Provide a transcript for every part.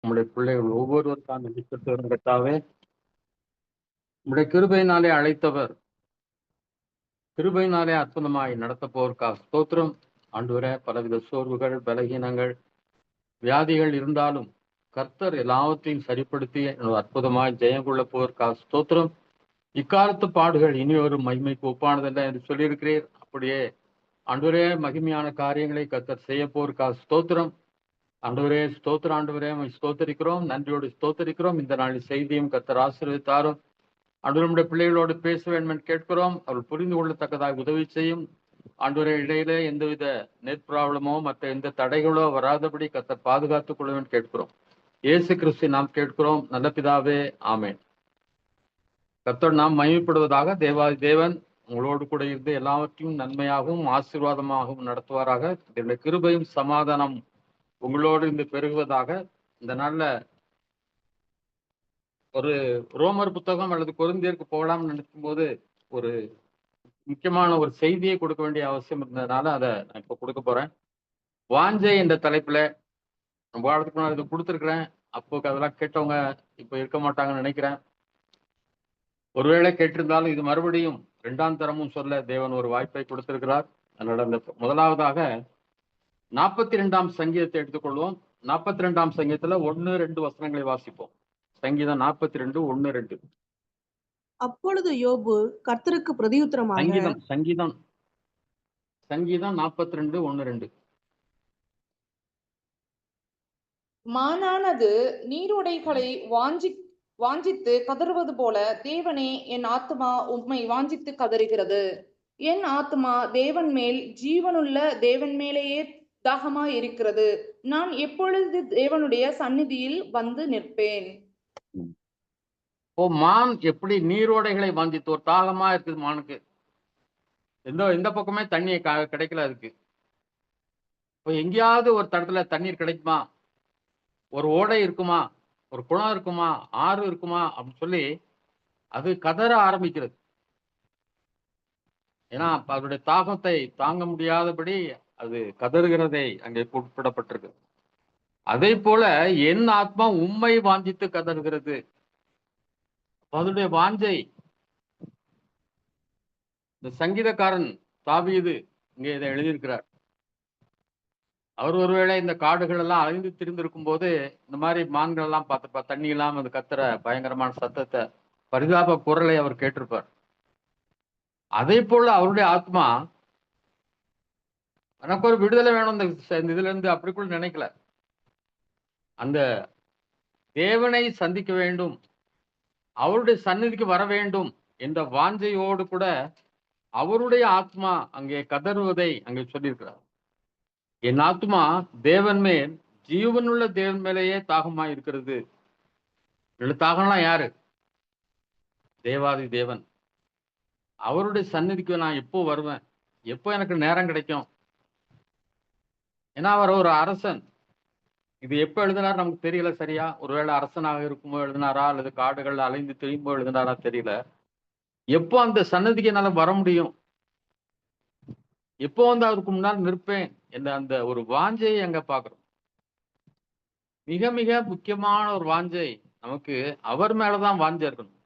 உம்முடைய பிள்ளைகள் ஒவ்வொருவருக்கான நம்பிக்கை கர்த்தாவே, உம்முடைய கிருபையினாலே அழைத்தவர், கிருபையினாலே அற்புதமாய் நடத்தப்போவதற்காக ஸ்தோத்திரம். ஆண்டவரே, பலவித சோர்வுகள், பலகீனங்கள், வியாதிகள் இருந்தாலும் கர்த்தர் எல்லாவற்றையும் சரிப்படுத்தி அற்புதமாய் ஜெயம் கொள்ள போவதற்காக ஸ்தோத்திரம். இக்காலத்து பாடுகள் இனி ஒரு மகிமைக்கு ஒப்பானதல்ல என்று சொல்லியிருக்கிறீர். அப்படியே ஆண்டவரே, மகிமையான காரியங்களை கர்த்தர் செய்ய போவதற்காக ஸ்தோத்திரம். ஆண்டவரே ஸ்தோத்திரம். ஆண்டவரே ஸ்தோத்தரிக்கிறோம், நன்றியோடு ஸ்தோத்தரிக்கிறோம். இந்த நாளின் செய்தியும் கர்த்தர் ஆசீர்வதித்தாரும். ஆண்டவரே, நம்முடைய பிள்ளைகளோடு பேச வேண்டும் என்று கேட்கிறோம். அவர்கள் புரிந்து கொள்ளத்தக்கதாக உதவி செய்யும். ஆண்டவரே, இடையிலே எந்தவித நெட் ப்ராப்ளமோ மற்ற எந்த தடைகளோ வராதபடி கர்த்தர் பாதுகாத்துக் கொள்ள வேண்டும் கேட்கிறோம். இயேசு கிறிஸ்து நாம் கேட்கிறோம், நல்ல பிதாவே, ஆமென். கர்த்தர் நாம் மகிமைப்படுவதாக. தேவாதி தேவன் உங்களோடு கூட இருந்து எல்லாவற்றையும் நன்மையாகவும் ஆசீர்வாதமாகவும் நடத்துவாராக. என்னுடைய கிருபையும் சமாதானம் உங்களோடு இருந்து பெருகுவதாக. இந்த நாள்ல ஒரு ரோமர் புத்தகம் அல்லது கொரிந்தியருக்கு போகலாம்னு நினைக்கும் போது ஒரு முக்கியமான ஒரு செய்தியை கொடுக்க வேண்டிய அவசியம் இருந்ததுனால அதை நான் இப்ப கொடுக்க போறேன். வாஞ்சை என்ற தலைப்புல ரொம்ப காலத்துக்கு முன்னாடி இது கொடுத்துருக்கிறேன். அப்போ அதெல்லாம் கேட்டவங்க இப்ப இருக்க மாட்டாங்கன்னு நினைக்கிறேன். ஒருவேளை கேட்டிருந்தாலும் இது மறுபடியும் 2ஆம் தரமும் சொல்ல தேவன் ஒரு வாய்ப்பை கொடுத்திருக்கிறார். அதனால அந்த முதலாவதாக 42ஆம் சங்கீதத்தை எடுத்துக்கொள்வோம். 42ஆம் சங்கீதத்துல 1-2 வசனங்களை வாசிப்போம். சங்கீதம் 42, 1-2. அப்பொழுது யோபு கர்த்தருக்கு பிரதியுத்தரமாக சங்கீதம் 42, 1-2. மானானது நீரோடைகளை வாஞ்சித்து கதறுவது போல தேவனே, என் ஆத்துமா உம்மை வாஞ்சித்து கதறுகிறது. என் ஆத்துமா தேவன் மேல், ஜீவனுள்ள தேவன் மேலேயே தாகமா இருக்கிறது. நான் எப்பொழுது தேவனுடைய சந்நிதியில் வந்து நிற்பேன். மான் எப்படி நீரோடைகளை வாஞ்சித்து, ஒரு தாகமா இருக்குது மானுக்கு. எந்த பக்கமே தண்ணி கிடைக்கல அதுக்கு. இப்போ எங்கேயாவது ஒரு தடத்துல தண்ணீர் கிடைக்குமா, ஒரு ஓடை இருக்குமா, ஒரு குளம் இருக்குமா, ஆறு இருக்குமா அப்படின்னு சொல்லி அது கதற ஆரம்பிக்கிறது. ஏன்னா அதனுடைய தாகத்தை தாங்க முடியாதபடி அது கதறுகிறதை அங்கே குறிப்பிடப்பட்டிருக்கு. அதே போல என் ஆத்மா உம்மை வாஞ்சித்து கதறுகிறது. அதனுடைய வாஞ்சை இந்த சங்கீதக்காரன் தாவீது இங்கே இதை எழுதியிருக்கிறார். அவர் ஒருவேளை இந்த காடுகள் எல்லாம் அலைந்து திரிந்திருக்கும் போது இந்த மாதிரி மான்கள் எல்லாம் பார்த்துப்பார். தண்ணி இல்லாம அது கத்துற பயங்கரமான சத்தத்தை, பரிதாப குரலை அவர் கேட்டிருப்பார். அதே போல அவருடைய ஆத்மா, எனக்கு ஒரு விடுதலை வேணும் இந்த இதுல இருந்து, அப்படி கூட நினைக்கல. அந்த தேவனை சந்திக்க வேண்டும், அவருடைய சந்நிதிக்கு வர வேண்டும் என்ற வாஞ்சையோடு கூட அவருடைய ஆத்மா அங்கே கதறுவதை அங்கே சொல்லியிருக்கிறார். என் ஆத்மா தேவன் மேல், ஜீவனுள்ள தேவன் மேலேயே தாகமா இருக்கிறது. தாகம்லாம் யாரு? தேவாதி தேவன். அவருடைய சந்நிதிக்கு நான் எப்போ வருவேன், எப்போ எனக்கு நேரம் கிடைக்கும்? ஏன்னா அவர் ஒரு அரசன். இது எப்போ எழுதினார் நமக்கு தெரியல சரியா. ஒருவேளை அரசனாக இருக்கும்போது எழுதினாரா அல்லது காடுகள் அலைந்து திரும்போ எழுதினாரா தெரியல. எப்போ அந்த சன்னதிக்கு என்னால வர முடியும், எப்போ வந்து அவருக்கு முன்னால் நிற்பேன் என்ற அந்த ஒரு வாஞ்சையை அங்க பாக்குறோம். மிக மிக முக்கியமான ஒரு வாஞ்சை நமக்கு அவர் மேலதான் வாஞ்சை இருக்கணும்.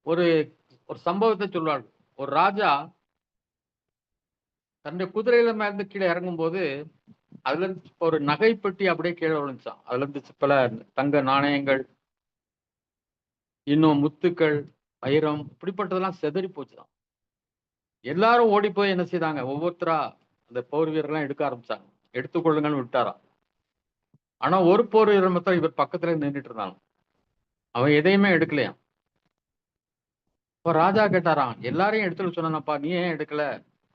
ஒரு ஒரு சம்பவத்தை சொல்வார். ஒரு ராஜா தன்னுடைய குதிரையில மேல கீழே இறங்கும் போது அதுல இருந்து ஒரு நகைப்பெட்டி அப்படியே கீழே விழுந்துச்சான். அதுல இருந்து பல தங்க நாணயங்கள், இன்னும் முத்துக்கள், வைரம், இப்படிப்பட்டதெல்லாம் செதறி போச்சுதான். எல்லாரும் ஓடி போய் என்ன செய்தாங்க, ஒவ்வொருத்தரா அந்த போர் வீரர்லாம் எடுக்க ஆரம்பிச்சாங்க. எடுத்துக்கொள்ளுங்கன்னு விட்டாராம். ஆனா ஒரு போர் வீரர் மட்டும் இவர் பக்கத்துல நின்றுட்டு இருந்தாங்க. அவன் எதையுமே எடுக்கலையாம். இப்போ ராஜா கேட்டாராம், எல்லாரையும் எடுத்துட்டு சொன்னானப்பா, நீ ஏன் எடுக்கல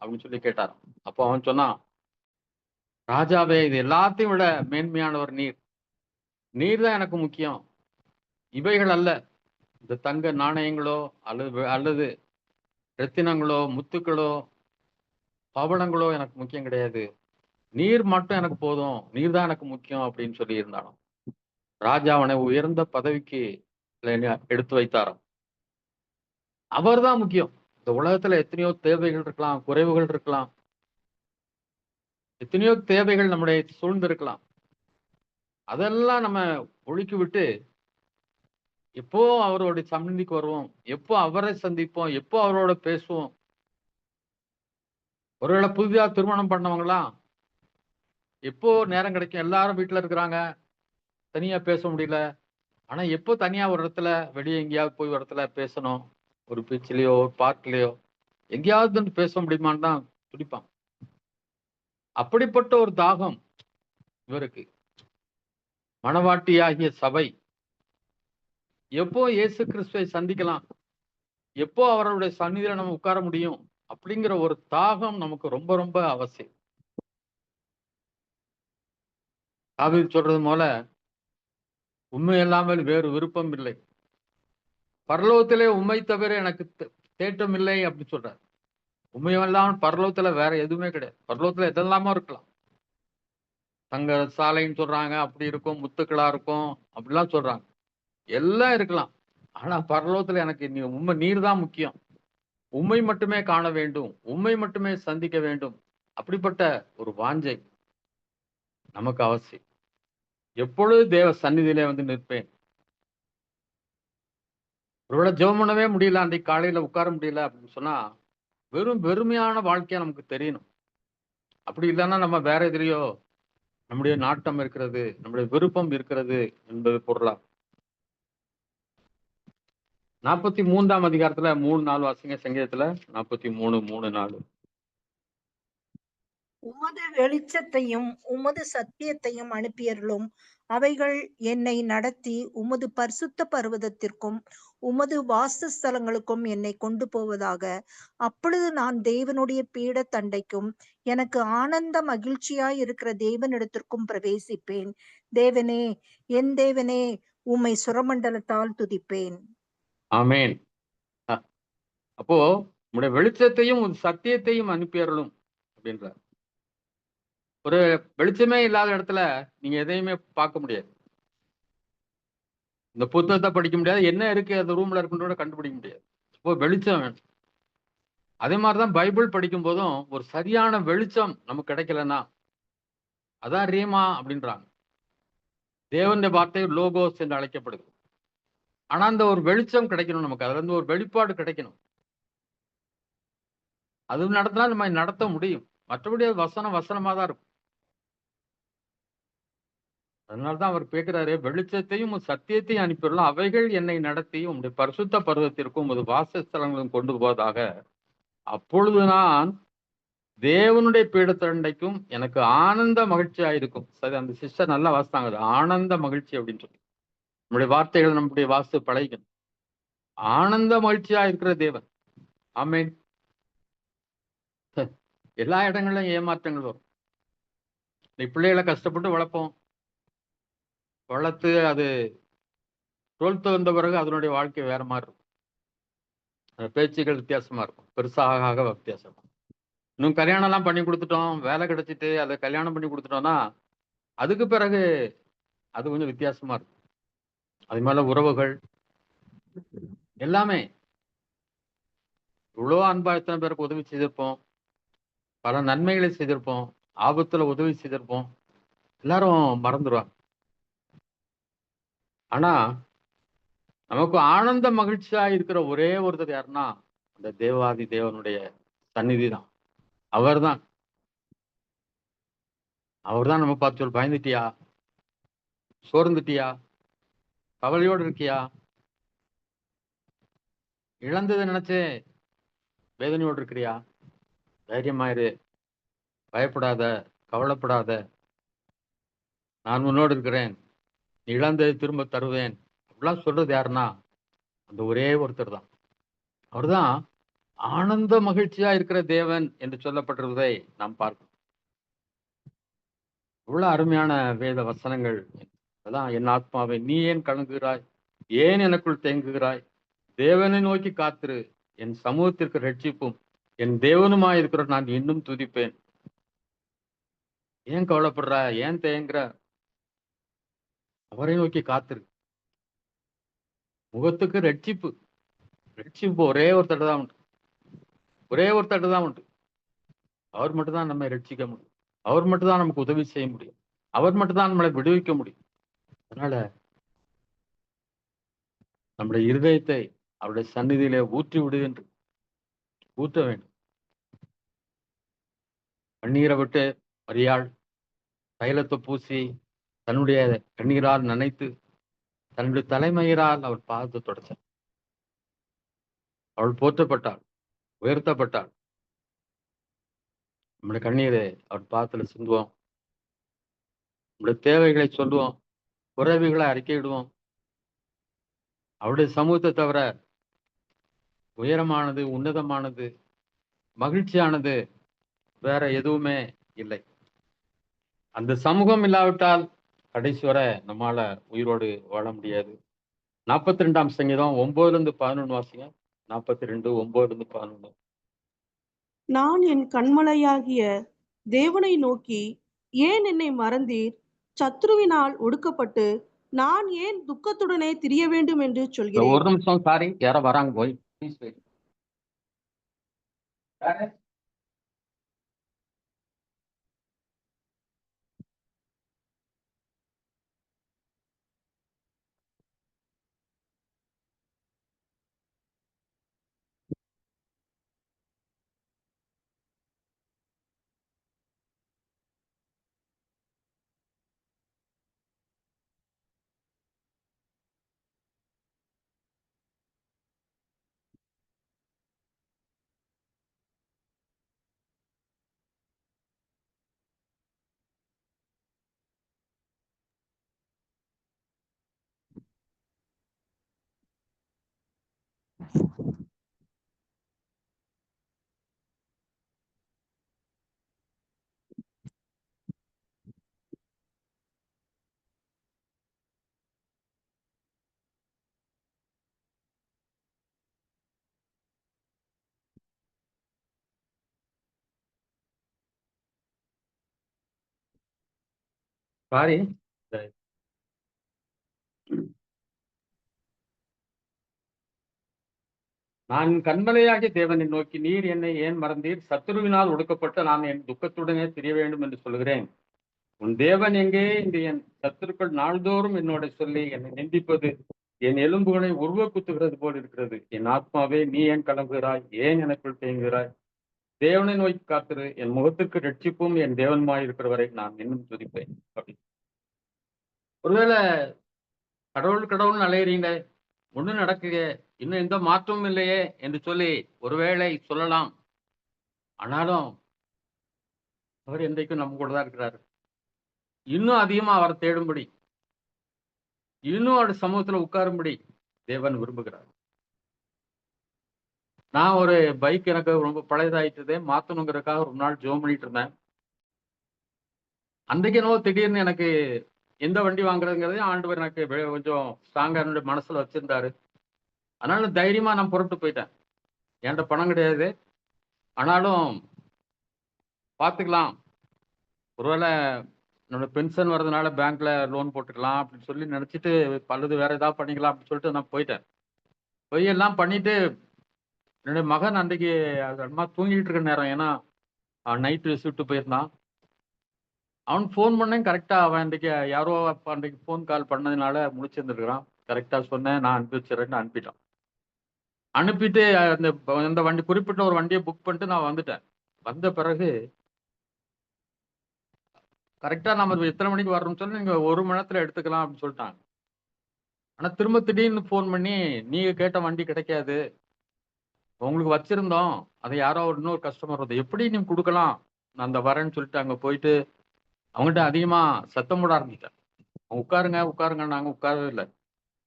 அப்படின்னு சொல்லி கேட்டாராம். அப்போ அவன் சொன்னான், ராஜாவே, இது எல்லாத்தையும் விட மேன்மையானவர் நீர். நீர் தான் எனக்கு முக்கியம், இவைகள் அல்ல. இந்த தங்க நாணயங்களோ அல்லது ரத்தினங்களோ முத்துக்களோ பவளங்களோ எனக்கு முக்கியம் கிடையாது. நீர் மட்டும் எனக்கு போதும், நீர் தான் எனக்கு முக்கியம் அப்படின்னு சொல்லி இருந்தாலும் ராஜா அவனை உயர்ந்த பதவிக்கு எடுத்து வைத்தாராம். அவர் தான் முக்கியம். இந்த உலகத்துல எத்தனையோ தேவைகள் இருக்கலாம், குறைவுகள் இருக்கலாம், எத்தனையோ தேவைகள் நம்முடைய சூழ்ந்து இருக்கலாம். அதெல்லாம் நம்ம ஒழுக்கி விட்டு எப்போ அவருடைய சந்நிதிக்கு வருவோம், எப்போ அவரை சந்திப்போம், எப்போ அவரோட பேசுவோம். ஒருவேளை புதிதா திருமணம் பண்ணவங்களாம் எப்போ நேரம் கிடைக்கும், எல்லாரும் வீட்டுல இருக்கிறாங்க, தனியா பேச முடியல. ஆனா எப்போ தனியா ஒரு இடத்துல வெளியே எங்கேயாவது போய் ஒரு இடத்துல பேசணும், ஒரு பீச்சிலேயோ ஒரு பார்க்லயோ எங்கேயாவது வந்து பேச முடியுமான்னு தான் துடிப்பான். அப்படிப்பட்ட ஒரு தாகம் இவருக்கு. மணவாட்டியாகிய சபை எப்போ இயேசு கிறிஸ்துவை சந்திக்கலாம், எப்போ அவருடைய சந்நிதியில நம்ம உட்கார முடியும் அப்படிங்கிற ஒரு தாகம் நமக்கு ரொம்ப ரொம்ப அவசியம். தாவீது சொல்றது போல, உண்மை இல்லாமல் வேறு விருப்பம் இல்லை, பரலோகத்திலே உண்மை தவிர எனக்கு தேட்டம் இல்லை அப்படி சொல்றாரு. உண்மையெல்லாம் பரலோகத்துல வேற எதுவுமே கிடையாது. பரலோகத்துல எதெல்லாமோ இருக்கலாம், தங்க சாலைன்னு சொல்றாங்க, அப்படி இருக்கும், முத்துக்களா இருக்கும், அப்படிலாம் சொல்றாங்க, எல்லாம் இருக்கலாம். ஆனா பரலோகத்துல எனக்கு நீ உண்மை நீர் தான் முக்கியம், உண்மை மட்டுமே காண வேண்டும், உண்மை மட்டுமே சந்திக்க வேண்டும். அப்படிப்பட்ட ஒரு வாஞ்சை நமக்கு அவசியம். எப்பொழுது தேவ சந்நிதியிலே வந்து நிற்பேன். ஒருவேளை ஜெபம் பண்ணவே முடியல, அன்றைக்கு காலையில உட்கார முடியல அப்படின்னு சொன்னா வெறும் வெறுமையான வாழ்க்கையா நமக்கு தெரியணும். அப்படி இல்லைன்னா நம்ம வேற எதிரையோ நம்முடைய நாட்டம் இருக்கிறது, நம்முடைய விருப்பம் இருக்கிறது என்பது பொருளா. 43ஆம் அதிகாரத்துல 3-4 வாசிங்க. சங்கீதத்துல 43:3-4. உமது வெளிச்சத்தையும் உமது சத்தியத்தையும் அனுப்பியருளும். அவைகள் என்னை நடத்தி உமது பரிசுத்த பர்வதத்திற்கும் உமது வாசஸ்தலங்களுக்கும் என்னை கொண்டு போவதாக. அப்பொழுது நான் தேவனுடைய பீடத்தண்டைக்கும் எனக்கு ஆனந்த மகிழ்ச்சியாய் இருக்கிற தேவனிடத்திற்கும் பிரவேசிப்பேன். தேவனே, என் தேவனே, உம்மை சுரமண்டலத்தால் துதிப்பேன். ஆமேன். அப்போ உங்களுடைய வெளிச்சத்தையும் உன் சத்தியத்தையும் அனுப்பியறலும் அப்படின்றார். ஒரு வெளிச்சமே இல்லாத இடத்துல நீங்க எதையுமே பார்க்க முடியாது, இந்த புத்தகத்தை படிக்க முடியாது, என்ன இருக்கு அந்த ரூம்ல இருக்குன்றத கண்டுபிடிக்க முடியாது. இப்போ வெளிச்சம் வேணும். அதே மாதிரிதான் பைபிள் படிக்கும் போதும் ஒரு சரியான வெளிச்சம் நமக்கு கிடைக்கலன்னா, அதான் ரீமா அப்படின்றாங்க. தேவனுடைய வார்த்தை லோகோஸ் என்று அழைக்கப்படுது. ஆனா அந்த ஒரு வெளிச்சம் கிடைக்கணும் நமக்கு, அதுல இருந்து ஒரு வெளிப்பாடு கிடைக்கணும். அது நடத்தினா நம்ம நடத்த முடியும், மற்றபடி வசனம் வசனமா தான் இருக்கும். அதனால்தான் அவர் கேட்கிறாரு, வெளிச்சத்தையும் சத்தியத்தையும் அனுப்பிடலாம், அவைகள் என்னை நடத்தி உங்களுடைய பரிசுத்த பர்வதத்திற்கும் உமது வாசஸ்தலங்களும் கொண்டு போவதாக. அப்பொழுது நான் தேவனுடைய பீடத்தண்டைக்கும் எனக்கு ஆனந்த மகிழ்ச்சியா இருக்கும். சரி, அந்த சிஸ்டர் நல்லா வாசித்தாங்க, அது ஆனந்த மகிழ்ச்சி அப்படின்னு சொல்லி. நம்முடைய வார்த்தைகள் நம்முடைய வாசு பழகிக்கணும். ஆனந்த மகிழ்ச்சியா இருக்கிற தேவன். ஆமேன். எல்லா இடங்களிலும் ஏமாற்றங்கள் வரும். பிள்ளைகளை கஷ்டப்பட்டு வளர்ப்போம், வளர்த்து அது 12th வந்த பிறகு அதனுடைய வாழ்க்கை வேற மாதிரி இருக்கும், பேச்சுகள் வித்தியாசமா இருக்கும், பெருசாக வித்தியாசம். இன்னும் கல்யாணம் எல்லாம் பண்ணி கொடுத்துட்டோம், வேலை கிடைச்சிட்டு அதை கல்யாணம் பண்ணி கொடுத்துட்டோம்னா அதுக்கு பிறகு அது கொஞ்சம் வித்தியாசமா இருக்கும். அது மேல உறவுகள் எல்லாமே இவ்வளோ அன்பா எத்தனை பேருக்கு உதவி செய்திருப்போம், பல நன்மைகளை செய்திருப்போம், ஆபத்துல உதவி செய்திருப்போம், எல்லாரும் மறந்துடுவாங்க. ஆனா நமக்கு ஆனந்த மகிழ்ச்சியா இருக்கிற ஒரே ஒருத்தர் யாருன்னா அந்த தேவாதி தேவனுடைய சந்நிதி தான். அவர்தான் நம்ம பார்த்து சொல், பயந்துட்டியா, சோர்ந்துட்டியா, கவலையோடு இருக்கியா, இழந்ததை நினைச்சே வேதனையோடு இருக்கிறியா, தைரியமாயிரு, பயப்படாத, கவலைப்படாத, நான் உன்னோடு இருக்கிறேன், நீ இழந்ததை திரும்ப தருவேன் அப்படிலாம் சொல்றது யாருன்னா அந்த ஒரே ஒருத்தர் தான். அவர்தான் ஆனந்த மகிழ்ச்சியா இருக்கிற தேவன் என்று சொல்லப்பட்டிருப்பதை நாம் பார்க்கணும். இவ்வளவு அருமையான வேத வசனங்கள். அதான், என் ஆத்மாவை நீ ஏன் கலங்குகிறாய், ஏன் எனக்குள் தேங்குகிறாய், தேவனை நோக்கி காத்திரு, என் சமூகத்திற்கு ரட்சிப்பும் என் தேவனுமாய் இருக்கிற நான் இன்னும் துதிப்பேன். ஏன் கவலைப்படுற, ஏன் தேங்குற, அவரை நோக்கி காத்திரு. முகத்துக்கு ரட்சிப்பு ஒரே ஒரு தட்டு தான் உண்டு, ஒரே ஒரு தட்டு தான் உண்டு. அவர் மட்டும்தான் நம்மை ரட்சிக்க முடியும், அவர் மட்டும்தான் நமக்கு உதவி செய்ய முடியும், அவர் மட்டும்தான் நம்மளை விடுவிக்க முடியும். அதனால நம்முடைய இருதயத்தை அவருடைய சந்நிதியிலே ஊற்றி விடுகின்ற ஊற்ற வேண்டும். கண்ணீரை விட்டு மரியாள் தைலத்தை பூசி தன்னுடைய கண்ணீரால் நனைத்து தன்னுடைய தலைமயிரால் அவர் பாதத்தை தொடச்சார். அவள் போற்றப்பட்டாள், உயர்த்தப்பட்டாள். நம்முடைய கண்ணீரை அவர் பாதத்துல சிந்துவோம். நம்முடைய தேவைகளை சொல்லுவோம், குறைவுகளை அறிக்கையிடுவோம். அவருடைய சமூகத்தை தவிர உயரமானது, உன்னதமானது, மகிழ்ச்சியானது வேற எதுவுமே இல்லை. அந்த சமூகம் இல்லாவிட்டால் கடைசி வரை நம்மால உயிரோடு வாழ முடியாது. 42ஆம் சங்கீதம் 9-11 வாசிங்க. 42, 9-11. நான் என் கண்மலையாகிய தேவனை நோக்கி, ஏன் என்னை மறந்தீர்? சத்ருவினால் ஒடுக்கப்பட்டு நான் ஏன் துக்கத்துடனே திரிய வேண்டும் என்று ஒரு சொல்கிறேன். நிமிஷம், சாரி, யாரோ வராங்க, போய் ப்ளீஸ் வெயிட். சாரி, நான் கண்மலையாகிய தேவனை நோக்கி, நீர் என்னை ஏன் மறந்தீர்? சத்துருவினால் ஒடுக்கப்பட்ட நான் என் துக்கத்துடனே திரிய வேண்டும் என்று சொல்கிறேன். உன் தேவன் எங்கே என்று என் சத்துருக்கள் நாள்தோறும் என்னோட சொல்லி என்னை நிந்திப்பது என் எலும்புகளை உருவ குத்துகிறது போல் இருக்கிறது. என் ஆத்மாவே, நீ ஏன் கலங்குகிறாய்? ஏன் எனக்குள் தேங்குகிறாய்? தேவனை நோக்கி காத்திரு, என் முகத்திற்கு ரட்சிப்பும் என் தேவனுமாய் இருக்கிறவரை நான் இன்னும் துதிப்பேன். அப்படி ஒருவேளை கடவுள் கடவுள்னு அலையிறீங்களே, ஒண்ணும் நடக்குங்க, இன்னும் எந்த மாற்றமும் இல்லையே என்று சொல்லி ஒருவேளை சொல்லலாம். ஆனாலும் அவர் என்றைக்கும் நம்ம கூட தான் இருக்கிறாரு. இன்னும் அதிகமா அவரை தேடும்படி, இன்னும் அவருடைய சமூகத்துல உட்காரும்படி தேவன் விரும்புகிறார். நான் ஒரு பைக் எனக்கு ரொம்ப பழையதாயிட்டதே, மாத்தணுங்கிறதுக்காக ஒரு நாள் ஜோம் பண்ணிட்டு இருந்தேன். அன்றைக்கு என்னவோ திடீர்னு எனக்கு எந்த வண்டி வாங்குறதுங்கிறது ஆண்டவர் எனக்கு கொஞ்சம் ஸ்ட்ராங்கா என்னுடைய மனசுல வச்சிருந்தாரு. அதனால தைரியமா நான் புறப்பட்டு போயிட்டேன். என்கிட்ட பணம் கிடையாது, ஆனாலும் பார்த்துக்கலாம், ஒருவேளை என்னோட பென்ஷன் வர்றதுனால பேங்க்ல லோன் போட்டுக்கலாம் அப்படின்னு சொல்லி நினைச்சிட்டு, பல்லது வேற ஏதாவது பண்ணிக்கலாம் அப்படின்னு சொல்லிட்டு நான் போயிட்டேன். போய் எல்லாம் பண்ணிட்டு, என்னுடைய மகன் அன்றைக்கு அம்மா தூங்கிட்டு இருக்க நேரம், ஏன்னா நைட்டு ஷிஃப்ட் போயிருந்தான். அவன் ஃபோன் பண்ணேன், கரெக்டா அவன் அன்றைக்கு யாரோ அன்றைக்கு ஃபோன் கால் பண்ணதுனால முடிச்சிருந்துருக்கிறான். கரெக்டா சொன்னேன், நான் அனுப்பி வச்சிடறேன்னு அனுப்பிட்டான். அனுப்பிட்டு அந்த வண்டி, குறிப்பிட்ட ஒரு வண்டியை புக் பண்ணிட்டு நான் வந்துட்டேன். வந்த பிறகு கரெக்டா நம்ம எத்தனை மணிக்கு வரணும்னு சொல்லி, நீங்க 1 மணி நேரத்துல எடுத்துக்கலாம் அப்படின்னு சொல்லிட்டாங்க. ஆனா திரும்ப திடீர்னு ஃபோன் பண்ணி, நீங்க கேட்ட வண்டி கிடைக்காது, உங்களுக்கு வச்சிருந்தோம், அதை யாரோ இன்னொரு கஸ்டமர் வந்து எப்படி நீங்க கொடுக்கலாம், நான் அந்த வரேன்னு சொல்லிட்டு அங்க போயிட்டு அவங்ககிட்ட அதிகமா சத்தம் போட ஆரம்பிச்சிட்டேன். உட்காருங்க உட்காருங்க, நாங்க உட்காரவே இல்லை.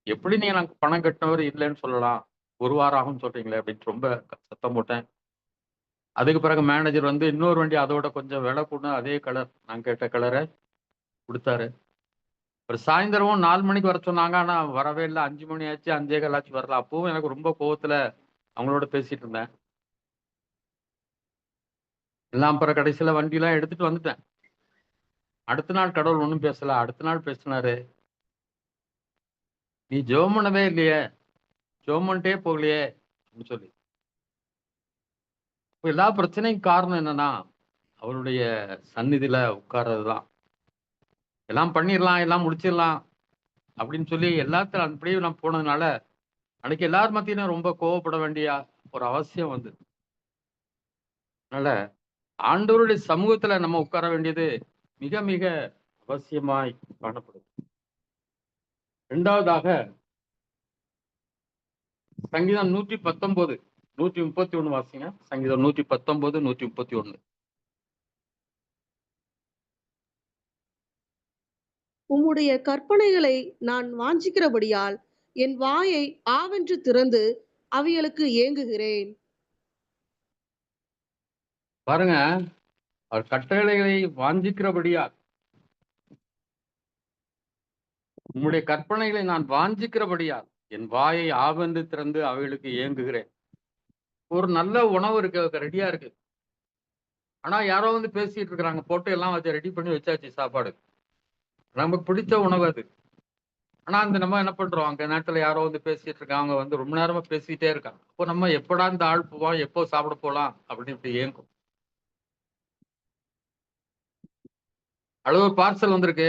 எப்படி நீங்க நாங்க பணம் கட்டினவர் இல்லைன்னு சொல்லலாம், 1 வாரம் ஆகும்னு சொல்றீங்களே அப்படின்னு ரொம்ப சத்தம் போட்டேன். அதுக்கு பிறகு மேனேஜர் வந்து இன்னொரு வண்டி அதோட கொஞ்சம் விலை கூட, அதே கலர், நான் கேட்ட கலரை கொடுத்தாரு. ஒரு சாயந்தரமும் 4 மணிக்கு வர சொன்னாங்க, ஆனா வரவே இல்லை. 5 மணி ஆச்சு, 5:15 ஆச்சு, வரல. அப்பவும் எனக்கு ரொம்ப கோவத்துல அவங்களோட பேசிட்டு இருந்தேன். எல்லாம் அப்புறம் கடைசியில வண்டியெல்லாம் எடுத்துட்டு வந்துட்டேன். அடுத்த நாள் கடவுள் ஒன்றும் பேசல. அடுத்த நாள் பேசினாரு, நீ ஜெபம் பண்ணவே இல்லையே, ஜெபம் பண்ணிட்டே போகலையே அப்படின்னு சொல்லி. இப்போ எல்லா பிரச்சனையும் காரணம் என்னன்னா, அவருடைய சந்நிதியில உட்கார்றதுதான். எல்லாம் பண்ணிடலாம், எல்லாம் முடிச்சிடலாம், அப்படின்னு சொல்லி எல்லாத்துல அப்படியே நான் போனதுனால அன்னைக்கு எல்லார் மத்தியும் ரொம்ப கோவப்பட வேண்டிய ஒரு அவசியம் வந்து. அதனால ஆண்டவருடைய சமூகத்துல நம்ம உட்கார வேண்டியது மிக மிக அவசியமாய் காணப்படும். இரண்டாவதாக சங்கீதம் 119 131 வாசிங்க. சங்கீதம் 119 131. உம்முடைய கற்பனைகளை நான் வாஞ்சிக்கிறபடியால் என் வாயை ஆவென்று திறந்து அவைகளுக்கு ஏங்குகிறேன். பாருங்க, அவர் கட்டளைகளை வாஞ்சிக்கிறபடியால், உம்முடைய கற்பனைகளை நான் வாஞ்சிக்கிறபடியால் என் வாயை ஆவென்று திறந்து அவைகளுக்கு ஏங்குகிறேன். ஒரு நல்ல உணவு இருக்கு, ரெடியா இருக்கு. ஆனா யாரோ வந்து பேசிட்டு இருக்கிறாங்க, போட்டு எல்லாம் வச்சு ரெடி பண்ணி வச்சாச்சு சாப்பாடு, நமக்கு பிடிச்ச உணவு அது. ஆனா அந்த நம்ம என்ன பண்றோம், அங்க நேரத்துல யாரோ வந்து பேசிட்டு இருக்காங்க, வந்து ரொம்ப நேரமா பேசிட்டே இருக்காங்க. அப்போ நம்ம எப்படா இந்த ஆள் போவோம், எப்போ சாப்பிட போலாம் அப்படின்னு இப்படி ஏங்கும். அளவு பார்சல் வந்திருக்கு,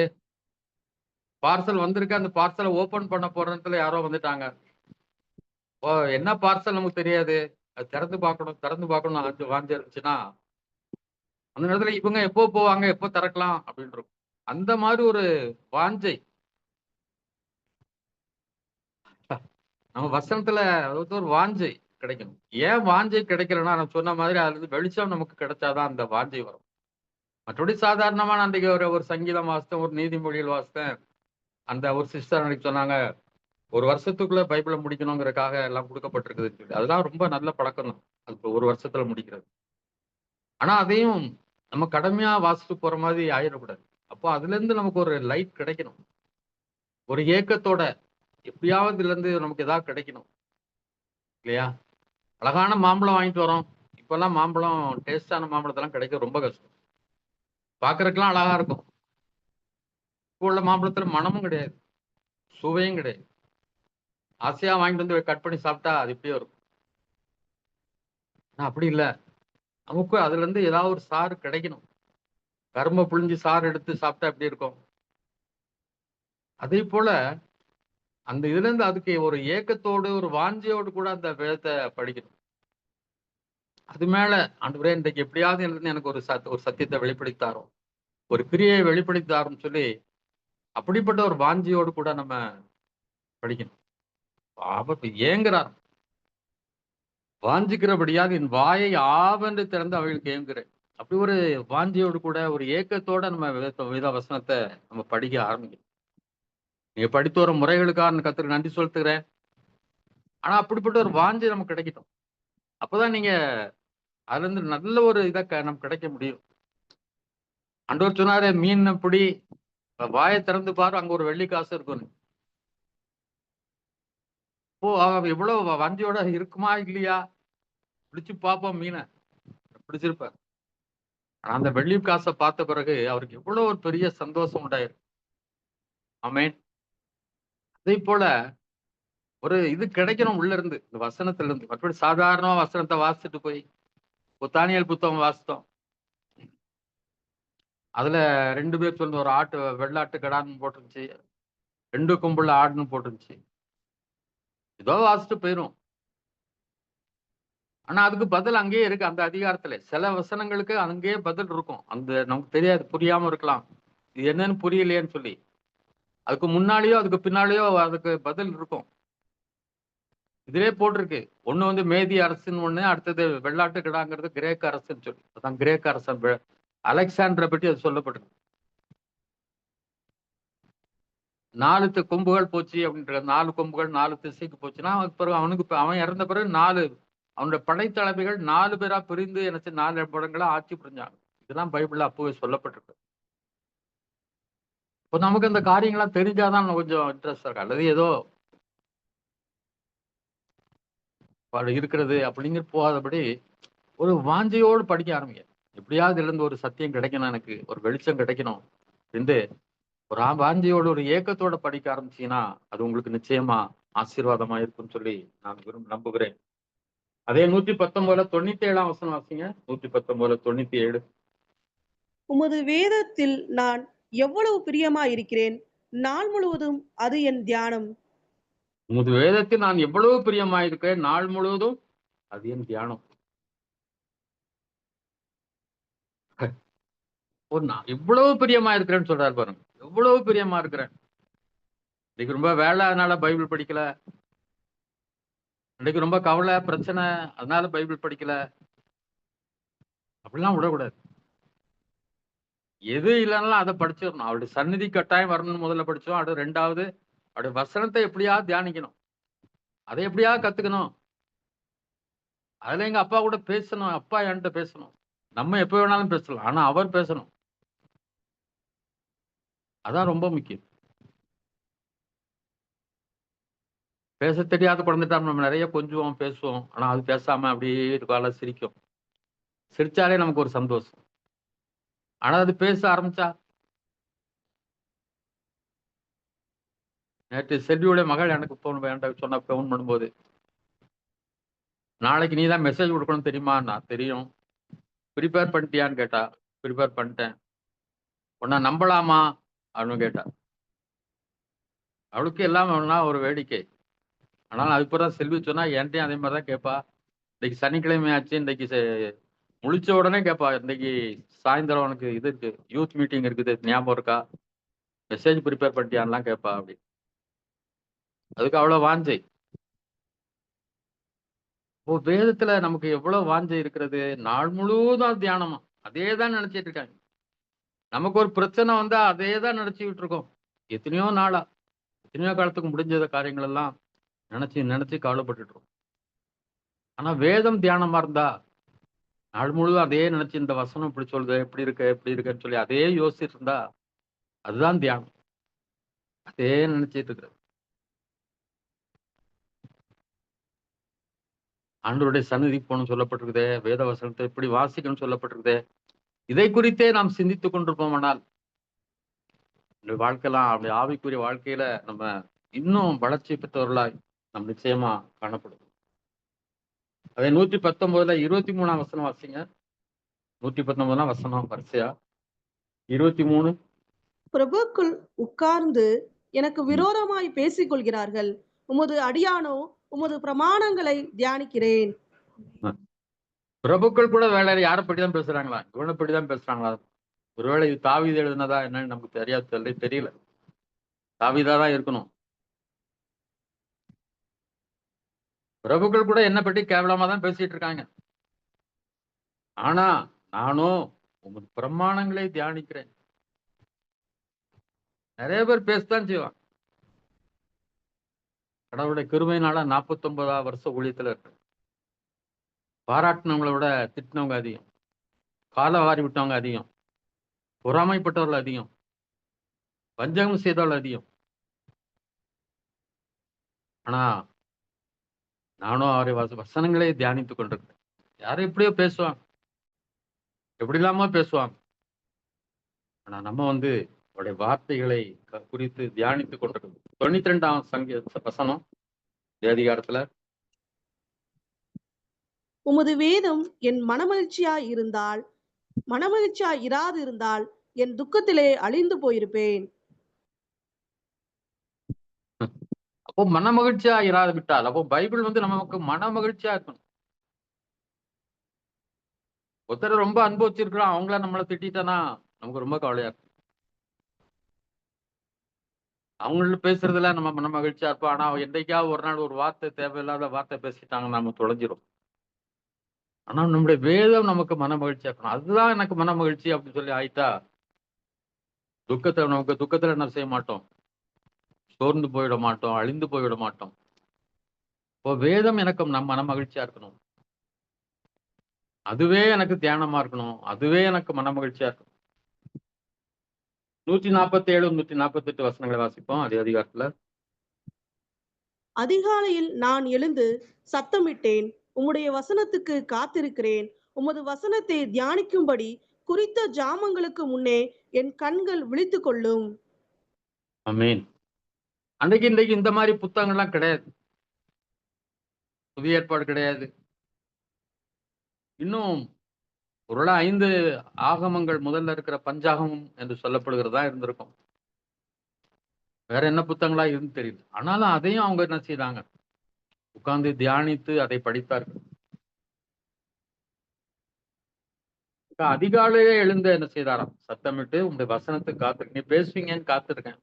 அந்த பார்சலை ஓபன் பண்ண போற இடத்துல யாரோ வந்துட்டாங்க. ஓ, என்ன பார்சல் நமக்கு தெரியாது, அது திறந்து பார்க்கணும் வாஞ்சி இருந்துச்சுன்னா அந்த நேரத்துல இவங்க எப்போ போவாங்க, எப்போ திறக்கலாம் அப்படின்னு அந்த மாதிரி ஒரு வாஞ்சை நம்ம வசனத்துல ஒரு வாஞ்சை கிடைக்கணும். ஏன் வாஞ்சை கிடைக்கலன்னா, நான் சொன்ன மாதிரி அதுல இருந்து வெளிச்சம் நமக்கு கிடைச்சாதான் அந்த வாஞ்சை வரும். மற்றபடி சாதாரணமா நான் அன்றைக்கு ஒரு சங்கீதம் வாசித்தேன், ஒரு நீதிமொழிகள் வாசித்தேன். அந்த ஒரு சிஸ்டர் அன்னைக்கு சொன்னாங்க, ஒரு வருஷத்துக்குள்ள பைபிளை முடிக்கணுங்கிறதுக்காக எல்லாம் கொடுக்கப்பட்டிருக்குது. அதெல்லாம் ரொம்ப நல்ல பழக்கம் தான், அது ஒரு வருஷத்துல முடிக்கிறது. ஆனா அதையும் நம்ம கடமையா வாசிட்டு போற மாதிரி ஆயிடக்கூடாது. அப்போ அதுல இருந்து நமக்கு ஒரு லைட் கிடைக்கணும், ஒரு ஏக்கத்தோட எப்படியாவது இதுல இருந்து நமக்கு ஏதாவது கிடைக்கணும் இல்லையா? அழகான மாம்பழம் வாங்கிட்டு வரோம். இப்பெல்லாம் மாம்பழம், டேஸ்டான மாம்பழத்தெல்லாம் கிடைக்க ரொம்ப கஷ்டம். பாக்குறதுக்கெல்லாம் அழகா இருக்கும். இப்போ உள்ள மாம்பழத்துல மனமும் கிடையாது, சுவையும் கிடையாது. ஆசையா வாங்கிட்டு வந்து கட் பண்ணி சாப்பிட்டா அது இப்படியே இருக்கும். அப்படி இல்லை, நமக்கு அதுல இருந்து ஏதாவது ஒரு சாறு கிடைக்கணும். கரும்பை புழிஞ்சு சாறு எடுத்து சாப்பிட்டா எப்படி இருக்கும், அதே போல அந்த இதுல இருந்து அதுக்கு ஒரு ஏக்கத்தோடு ஒரு வாஞ்சியோடு கூட அந்த வேதத்தை படிக்கணும். அது மேல ஆண்டவரே இன்றைக்கு எப்படியாவது எனக்கு ஒரு சத்தியத்தை வெளிப்படுத்தாரோ, ஒரு கிரியை வெளிப்படுத்தாருன்னு சொல்லி அப்படிப்பட்ட ஒரு வாஞ்சியோடு கூட நம்ம படிக்கணும். ஆபத்து ஏங்குறார், வாஞ்சிக்கிறபடியாக என் வாயை ஆவென்று திறந்து அவைகளுக்கு ஏங்குகிறேன். அப்படி ஒரு வாஞ்சியோடு கூட ஒரு ஏக்கத்தோட நம்ம வேத வசனத்தை நம்ம படிக்க ஆரம்பிக்கணும். நீங்க படித்து வர முறைகளுக்காக கர்த்தருக்கு நன்றி செலுத்துகிறேன். ஆனா அப்படிப்பட்ட ஒரு வாஞ்சி நமக்கு கிடைக்கட்டும். அப்பதான் நீங்க அதுல இருந்து நல்ல ஒரு இதை நமக்கு கிடைக்க முடியும். ஆண்டவர் சொன்னாரு, மீன் பிடி, வாயை திறந்து பாரு, அங்க ஒரு வெள்ளி காசு இருக்கும். ஓ, எவ்வளவு வாஞ்சியோட இருக்குமா இல்லையா, பிடிச்சு பார்ப்போம் மீனை, பிடிச்சிருப்பார். ஆனா அந்த வெள்ளி காசை பார்த்த பிறகு அவருக்கு எவ்வளவு ஒரு பெரிய சந்தோஷம் உண்டாயிருக்கு. ஆமென். அதே போல ஒரு இது கிடைக்கணும் உள்ள இருந்து, இந்த வசனத்துல இருந்து. மற்றபடி சாதாரணமா வசனத்தை வாசிச்சுட்டு போய் தானியேல் புத்தகம் வாசித்தோம், அதுல 2 பேர் சொல்ல, ஒரு ஆட்டு வெள்ளாட்டு கடான்னு போட்டுருந்துச்சு, 2 கொம்புள்ள ஆடுன்னு போட்டுருந்துச்சு. ஏதோ வாசிட்டு போயிரும். ஆனா அதுக்கு பதில் அங்கேயே இருக்கு, அந்த அதிகாரத்துல சில வசனங்களுக்கு அங்கேயே பதில் இருக்கும். அந்த நமக்கு தெரியாது, புரியாம இருக்கலாம், இது என்னன்னு புரியலையேன்னு சொல்லி. அதுக்கு முன்னாலேயோ அதுக்கு பின்னாலேயோ அதுக்கு பதில் இருக்கும். இதுலயே போட்டிருக்கு. ஒண்ணு வந்து மேதி அரசுன்னு ஒண்ணு, அடுத்தது வெள்ளாட்டு கிடாங்கிறது கிரேக்க அரசுன்னு சொல்லி. அதான் கிரேக்க அரசன் அலெக்சாண்டரை பற்றி அது சொல்லப்பட்டிருக்கு. 4 கொம்புகள் போச்சு அப்படின்ற, 4 கொம்புகள் 4 திசைக்கு போச்சுன்னா பிறகு அவன் இறந்த பிறகு 4 அவனுடைய படைத்தளபதிகள் 4 பேரா பிரிந்து எனக்கு 4 படங்களா ஆட்சி புரிஞ்சாங்க. இதெல்லாம் பைபிள்ல அப்பவே சொல்லப்பட்டிருக்கு. இப்போ நமக்கு அந்த காரியங்கள்லாம் தெரிஞ்சாதான் கொஞ்சம் இன்ட்ரெஸ்ட் இருக்கு. அல்லது ஏதோ இருக்கிறது அப்படிங்கிற போகாதபடி ஒரு வாஞ்சையோடு படிக்க ஆரம்பிங்க. எப்படியாவது இருந்து ஒரு சத்தியம் கிடைக்கணும், எனக்கு ஒரு வெளிச்சம் கிடைக்கணும் என்று ஒரு வாஞ்சையோடு ஒரு ஏக்கத்தோட படிக்க ஆரம்பிச்சீங்கன்னா அது உங்களுக்கு நிச்சயமா ஆசீர்வாதமா இருக்கும்னு சொல்லி நான் நம்புகிறேன். அதே 119 97 வசனம் வாசிங்க. 119 97. உமது வேதத்தில் நான் எவ்வளவு பிரியமா இருக்கிறேன், நாள் முழுவதும் அது என் தியானம். உமது வேதத்தில் நான் எவ்வளவு பிரியமாயிருக்கிறேன், நாள் முழுவதும் அது என் தியானம். நான் எவ்வளவு பிரியமா இருக்கிறேன்னு சொல்றாரு பாருங்க. எவ்வளவு பிரியமா இருக்கிறேன். இன்னைக்கு ரொம்ப வேலை, அதனால பைபிள் படிக்கல. இன்னைக்கு ரொம்ப கவலை, பிரச்சனை, அதனால பைபிள் படிக்கல. அப்படிலாம் விடக்கூடாது. எது இல்லைன்னாலும் அதை படிச்சிடணும். அவருடைய சந்நிதி கட்டாயம் வரணும்னு முதல்ல படிச்சோம். அது ரெண்டாவது, அவருடைய வசனத்தை எப்படியாவது தியானிக்கணும். அதை எப்படியாவது கத்துக்கணும். அதுல எங்க அப்பா கூட பேசணும். அப்பா என்கிட்ட பேசணும். நம்ம எப்ப வேணாலும் பேசலாம், ஆனா அவர் பேசணும். அதான் ரொம்ப முக்கியம். பேச தெரியாத குழந்தைட்டா நம்ம நிறைய கொஞ்சுவோம், பேசுவோம். ஆனா அது பேசாம அப்படியே இருக்கால, சிரிக்கும். சிரிச்சாலே நமக்கு ஒரு சந்தோஷம். ஆனா அது பேச ஆரம்பிச்சா, நேற்று செல்வியோட மகள் எனக்கு போன் சொன்ன, போன் பண்ணும்போது, நாளைக்கு நீ தான் மெசேஜ் கொடுக்கணும் தெரியுமா? நான் தெரியும். ப்ரிப்பேர் பண்ணிட்டியான்னு கேட்டா. ப்ரிப்பேர் பண்ணிட்டேன். உன்னை நம்பலாமா அப்படின்னு கேட்டா. அவளுக்கு எல்லாம் ஒரு வேடிக்கை. ஆனாலும் அது பிறகு செல்வி சொன்னா, என்கிட்டயும் அதே மாதிரி தான் கேட்பா. இன்னைக்கு சனிக்கிழமை ஆச்சு, இன்னைக்கு முழிச்ச உடனே கேட்பா, இன்னைக்கு சாயந்தரம் உனக்கு இது இருக்கு, யூத் மீட்டிங் இருக்குது, ஞாபகம் இருக்கா? மெசேஜ் ப்ரிப்பேர் பண்ணிட்டியான்லாம் கேட்பா. அப்படி அதுக்கு அவ்வளவு வாஞ்சை. வேதத்துல நமக்கு எவ்வளவு வாஞ்சை இருக்கிறது. நாள் முழுவதும் தியானமா அதே தான் நினைச்சிட்டு இருக்காங்க. நமக்கு ஒரு பிரச்சனை வந்தா அதே தான் நினைச்சுக்கிட்டு இருக்கோம். எத்தனையோ நாளா, எத்தனையோ காலத்துக்கு முடிஞ்ச காரியங்கள் எல்லாம் நினைச்சு நினைச்சு கவலைப்பட்டுட்டு இருக்கோம். ஆனா வேதம் தியானமா இருந்தா நாள் முழுவதும் அதே நினைச்சு, இந்த வசனம் இப்படி சொல்லுது, எப்படி இருக்குன்னு சொல்லி அதே யோசிச்சுட்டு இருந்தா அதுதான் தியானம். அதே நினைச்சிட்டு இருக்கிறது. ஆண்டவருடைய சந்நிதி போகணும்னு சொல்லப்பட்டிருக்குதே, வேத வசனத்தை எப்படி வாசிக்கணும்னு சொல்லப்பட்டிருக்குதே, இதை குறித்தே நாம் சிந்தித்துக் கொண்டிருப்போமானால் இந்த வாழ்க்கைலாம் அப்படி ஆவிக்குரிய வாழ்க்கையில நம்ம இன்னும் வளர்ச்சி பெற்றவர்களாய் நம் நிச்சயமா காணப்படும். அதை 119 23 வசனம் வாசிங்க. 119 வசனம் வரிசையா 23. பிரபுக்கள் உட்கார்ந்து எனக்கு விரோதமாய் பேசிக் கொள்கிறார்கள். உமது அடியானோ உமது பிரமாணங்களை தியானிக்கிறேன். பிரபுக்கள் கூட வேலை யாரை பற்றி தான் பேசுறாங்களா? இவனை பற்றி தான் பேசுறாங்களா? ஒருவேளை இது தாவீது எழுதுனதா என்னன்னு நமக்கு தெரியல. தாவீதா தான் இருக்கணும். பிரபுக்கள் கூட என்ன பற்றி கேவலமா தான் பேசிட்டு இருக்காங்க. ஆனா நானும் உமது பிரமாணங்களை தியானிக்கிறேன். நிறைய பேர் பேசத்தான் செய்வான். கடவுளுடைய கிருபையினால 49 வருஷ ஊழியத்துல இருக்கு. பாராட்டினவங்களை விட திட்டினவங்க அதிகம், காலை வாரி விட்டவங்க அதிகம், பொறாமைப்பட்டவர்கள் அதிகம், வஞ்சகம் செய்தவர்கள் அதிகம். ஆனா நானும் அவரை வசனங்களை தியானித்துக் கொண்டிருக்கிறேன். யாரும் எப்படியோ பேசுவாங்க, எப்படி இல்லாம பேசுவாங்க. ஆனா நம்ம அவருடைய வார்த்தைகளை குறித்து தியானித்துக் கொண்டிருக்கோம். 92 வசனம் அதிகாரத்துல, உமது வேதம் என் மனமகிழ்ச்சியாய் இராது இருந்தால் என் துக்கத்திலே அழிந்து போயிருப்பேன். அப்போ மன மகிழ்ச்சியா இராது விட்டால், அப்போ பைபிள் நமக்கு மன மகிழ்ச்சியா இருக்கணும். ஒருத்தர் ரொம்ப அன்பு வச்சிருக்கிறோம், அவங்கள நம்மளை திட்டானா நமக்கு ரொம்ப கவலையா இருக்கும். அவங்கள பேசுறதுல நம்ம மன மகிழ்ச்சியா இருப்போம். ஆனா என்னைக்காவது ஒரு நாள் ஒரு வார்த்தை, தேவையில்லாத வார்த்தை பேசிட்டாங்க, நம்ம தொலைஞ்சிரும். ஆனா நம்முடைய வேதம் நமக்கு மன மகிழ்ச்சியா இருக்கணும். அதுதான் எனக்கு மன மகிழ்ச்சி அப்படின்னு சொல்லி ஆயிட்டா, துக்கத்துல என்ன செய்ய மாட்டோம், சோர்ந்து போயிட மாட்டோம், அழிந்து போய்விட மாட்டோம். இப்போ வேதம் எனக்கு மன மகிழ்ச்சியா இருக்கணும். அதுவே எனக்கு தியானமா இருக்கணும். அதுவே எனக்கு மன மகிழ்ச்சியா இருக்கணும். 147 148 வசனங்களை வாசிப்போம் அதே அதிகாரத்துல. அதிகாலையில் நான் எழுந்து சத்தமிட்டேன், உம்முடைய வசனத்துக்கு காத்திருக்கிறேன். உமது வசனத்தை தியானிக்கும்படி குறித்த ஜாமங்களுக்கு முன்னே என் கண்கள் விழித்துக் கொள்ளும். ஆமென். இன்றைக்கு இந்த மாதிரி புத்தகங்கள்லாம் கிடையாது. புதிய ஏற்பாடு கிடையாது. இன்னும் ஒருவேளை 5 ஆகமங்கள் முதல்ல இருக்கிற பஞ்சாகமம் என்று சொல்லப்படுகிறதா இருந்திருக்கும். வேற என்ன புத்தகங்களா இருந்து தெரியல. ஆனாலும் அதையும் அவங்க என்ன செய்தாங்க, உட்கார்ந்து தியானித்து அதை படித்தார்கள். அதிகாலையே எழுந்து என்ன செய்தாராம், சத்தமிட்டு உங்களுடைய வசனத்தை காத்து, நீ பேசுவீங்கன்னு காத்திருக்கேன்.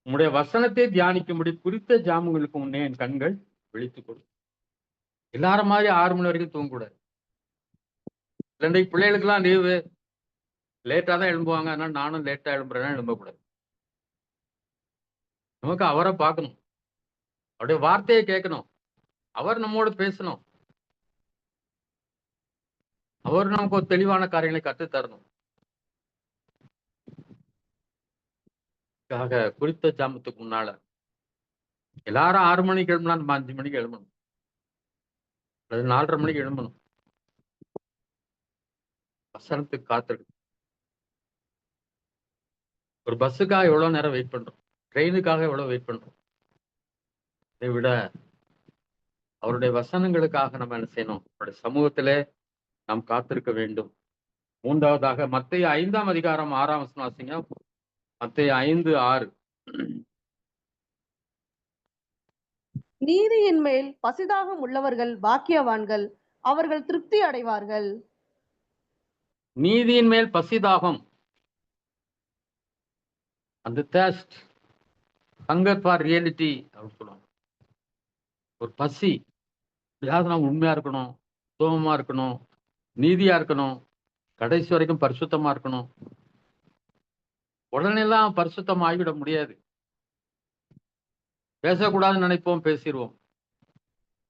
உங்களுடைய வசனத்தை தியானிக்கும்படி குறித்த ஜாமங்களுக்கு முன்னே என் கண்கள் விழித்துக் கொள்ளும். எல்லாரும் மாதிரி 6 மணி வரைக்கும் தூங்கக்கூடாது. இன்றைக்கு பிள்ளைகளுக்கெல்லாம் லீவு, லேட்டா தான் எழும்புவாங்க. அதனால நானும் லேட்டா எழும்புறேன்னா எழும்பக்கூடாது. நமக்கு அவரை பார்க்கணும், அவருடைய வார்த்தையை கேட்கணும், அவர் நம்மோடு பேசணும், அவர் நமக்கு ஒரு தெளிவான காரியங்களை கற்றுத் தரணும். குறித்த ஜாமத்துக்கு முன்னால எல்லாரும் 6 மணிக்கு எழும்புனா நம்ம 5 மணிக்கு எழும்பணும், அது 4:30 மணிக்கு எழும்பணும். வசனத்துக்கு காத்திருக்கு. ஒரு பஸ்ஸுக்காக எவ்வளவு நேரம் வெயிட் பண்றோம், ட்ரெயினுக்காக எவ்வளவு வெயிட் பண்றோம். இதை விட அவருடைய வசனங்களுக்காக நம்ம என்ன செய்யணும், அவருடைய சமூகத்திலே நாம் காத்திருக்க வேண்டும். 3வதாக மத்தேயு 5ஆம் அதிகாரம் 6ஆம் வசனம் வாசிங்க. மத்தேயு 5:6. நீதியின் மேல் பசிதாகம் உள்ளவர்கள் பாக்கியவான்கள், அவர்கள் திருப்தி அடைவார்கள். நீதியின் மேல் பசிதாகம், அந்த thirst, hunger for reality அப்படின்னு சொல்லுவாங்க. ஒரு பசி, யாவது நாம் உண்மையா இருக்கணும், சுத்தமா இருக்கணும், நீதியா இருக்கணும், கடைசி வரைக்கும் பரிசுத்தமா இருக்கணும். உடனே எல்லாம் பரிசுத்தம் ஆகிவிட முடியாது. பேசக்கூடாதுன்னு நினைப்போம், பேசிடுவோம்.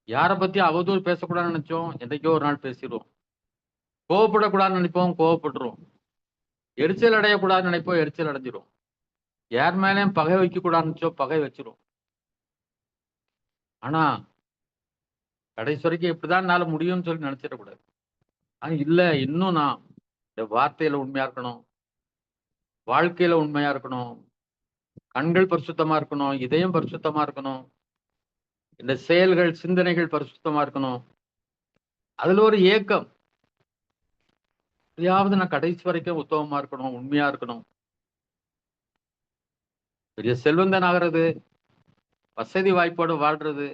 யாரை பத்தி அவதூறு பேசக்கூடாதுன்னு நினைச்சோம், என்னைக்கோ ஒரு நாள் பேசிடுவோம். கோவப்படக்கூடாதுன்னு நினைப்போம், கோவப்பட்டுருவோம். எரிச்சல் அடையக்கூடாதுன்னு நினைப்போம், எரிச்சல் அடைஞ்சிரும். யார் மேலேயும் பகை வைக்க கூடாதுன்னு நினைச்சோம், பகை வச்சிரும். ஆனா கடைசி வரைக்கும் இப்படிதான் என்னால முடியும்னு சொல்லி நினைச்சிடக்கூடாது. ஆனா இல்ல, இன்னும் நான் இந்த வார்த்தையில உண்மையா இருக்கணும், வாழ்க்கையில உண்மையா இருக்கணும், கண்கள் பரிசுத்தமா இருக்கணும், இதயம் பரிசுத்தமா இருக்கணும், இந்த செயல்கள் சிந்தனைகள் பரிசுத்தமா இருக்கணும். அதுல ஒரு ஏக்கம், எப்படியாவது நான் கடைசி வரைக்கும் உத்தமமா இருக்கணும், உண்மையா இருக்கணும். பெரிய செல்வந்தன் ஆகிறது, வசதி வாய்ப்போடு வாழ்றது,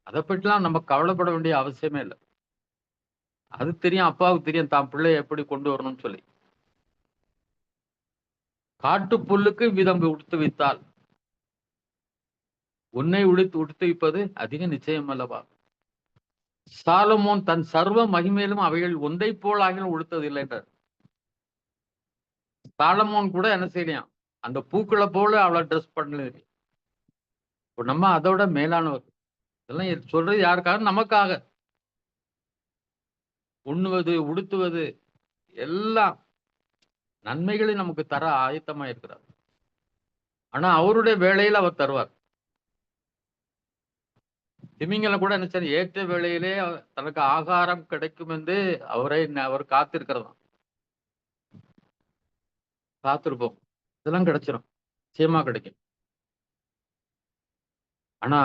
அதை பற்றிலாம் நம்ம கவலைப்பட வேண்டிய அவசியமே இல்லை. அது தெரியும், அப்பாவுக்கு தெரியும் தான் பிள்ளையை எப்படி கொண்டு வரணும்னு சொல்லி. காட்டு புல்லுக்கு விதம் உடுத்து வைத்தால் உன்னை உடுத்து வைப்பது அதிக நிச்சயம் அல்லவா. சாலமோன் தன் சர்வ மகிமையிலும் அவைகள் ஒன்றை போல் ஆகியும் உடுத்ததில்லை என்றார். சாலமோன் கூட என்ன செய்யலாம், அந்த பூக்களை போல அவளை ட்ரெஸ் பண்ணல. இப்போ நம்ம அதோட மேலானவர். இதெல்லாம் சொல்றது யாருக்காக? நமக்காக. உண்ணுவது, உடுத்துவது எல்லாம் நன்மைகளை நமக்கு தர ஆயத்தமா இருக்கிறார். ஆனா அவருடைய வேலையில அவர் தருவார். திமிங்கல கூட என்ன செய்ய, ஏற்ற வேளையிலே தனக்கு ஆகாரம் கிடைக்கும் என்று அவர் காத்திருக்கிறதாம். காத்திருப்போம், இதெல்லாம் கிடைச்சிடும், நிச்சயமா கிடைக்கும். ஆனா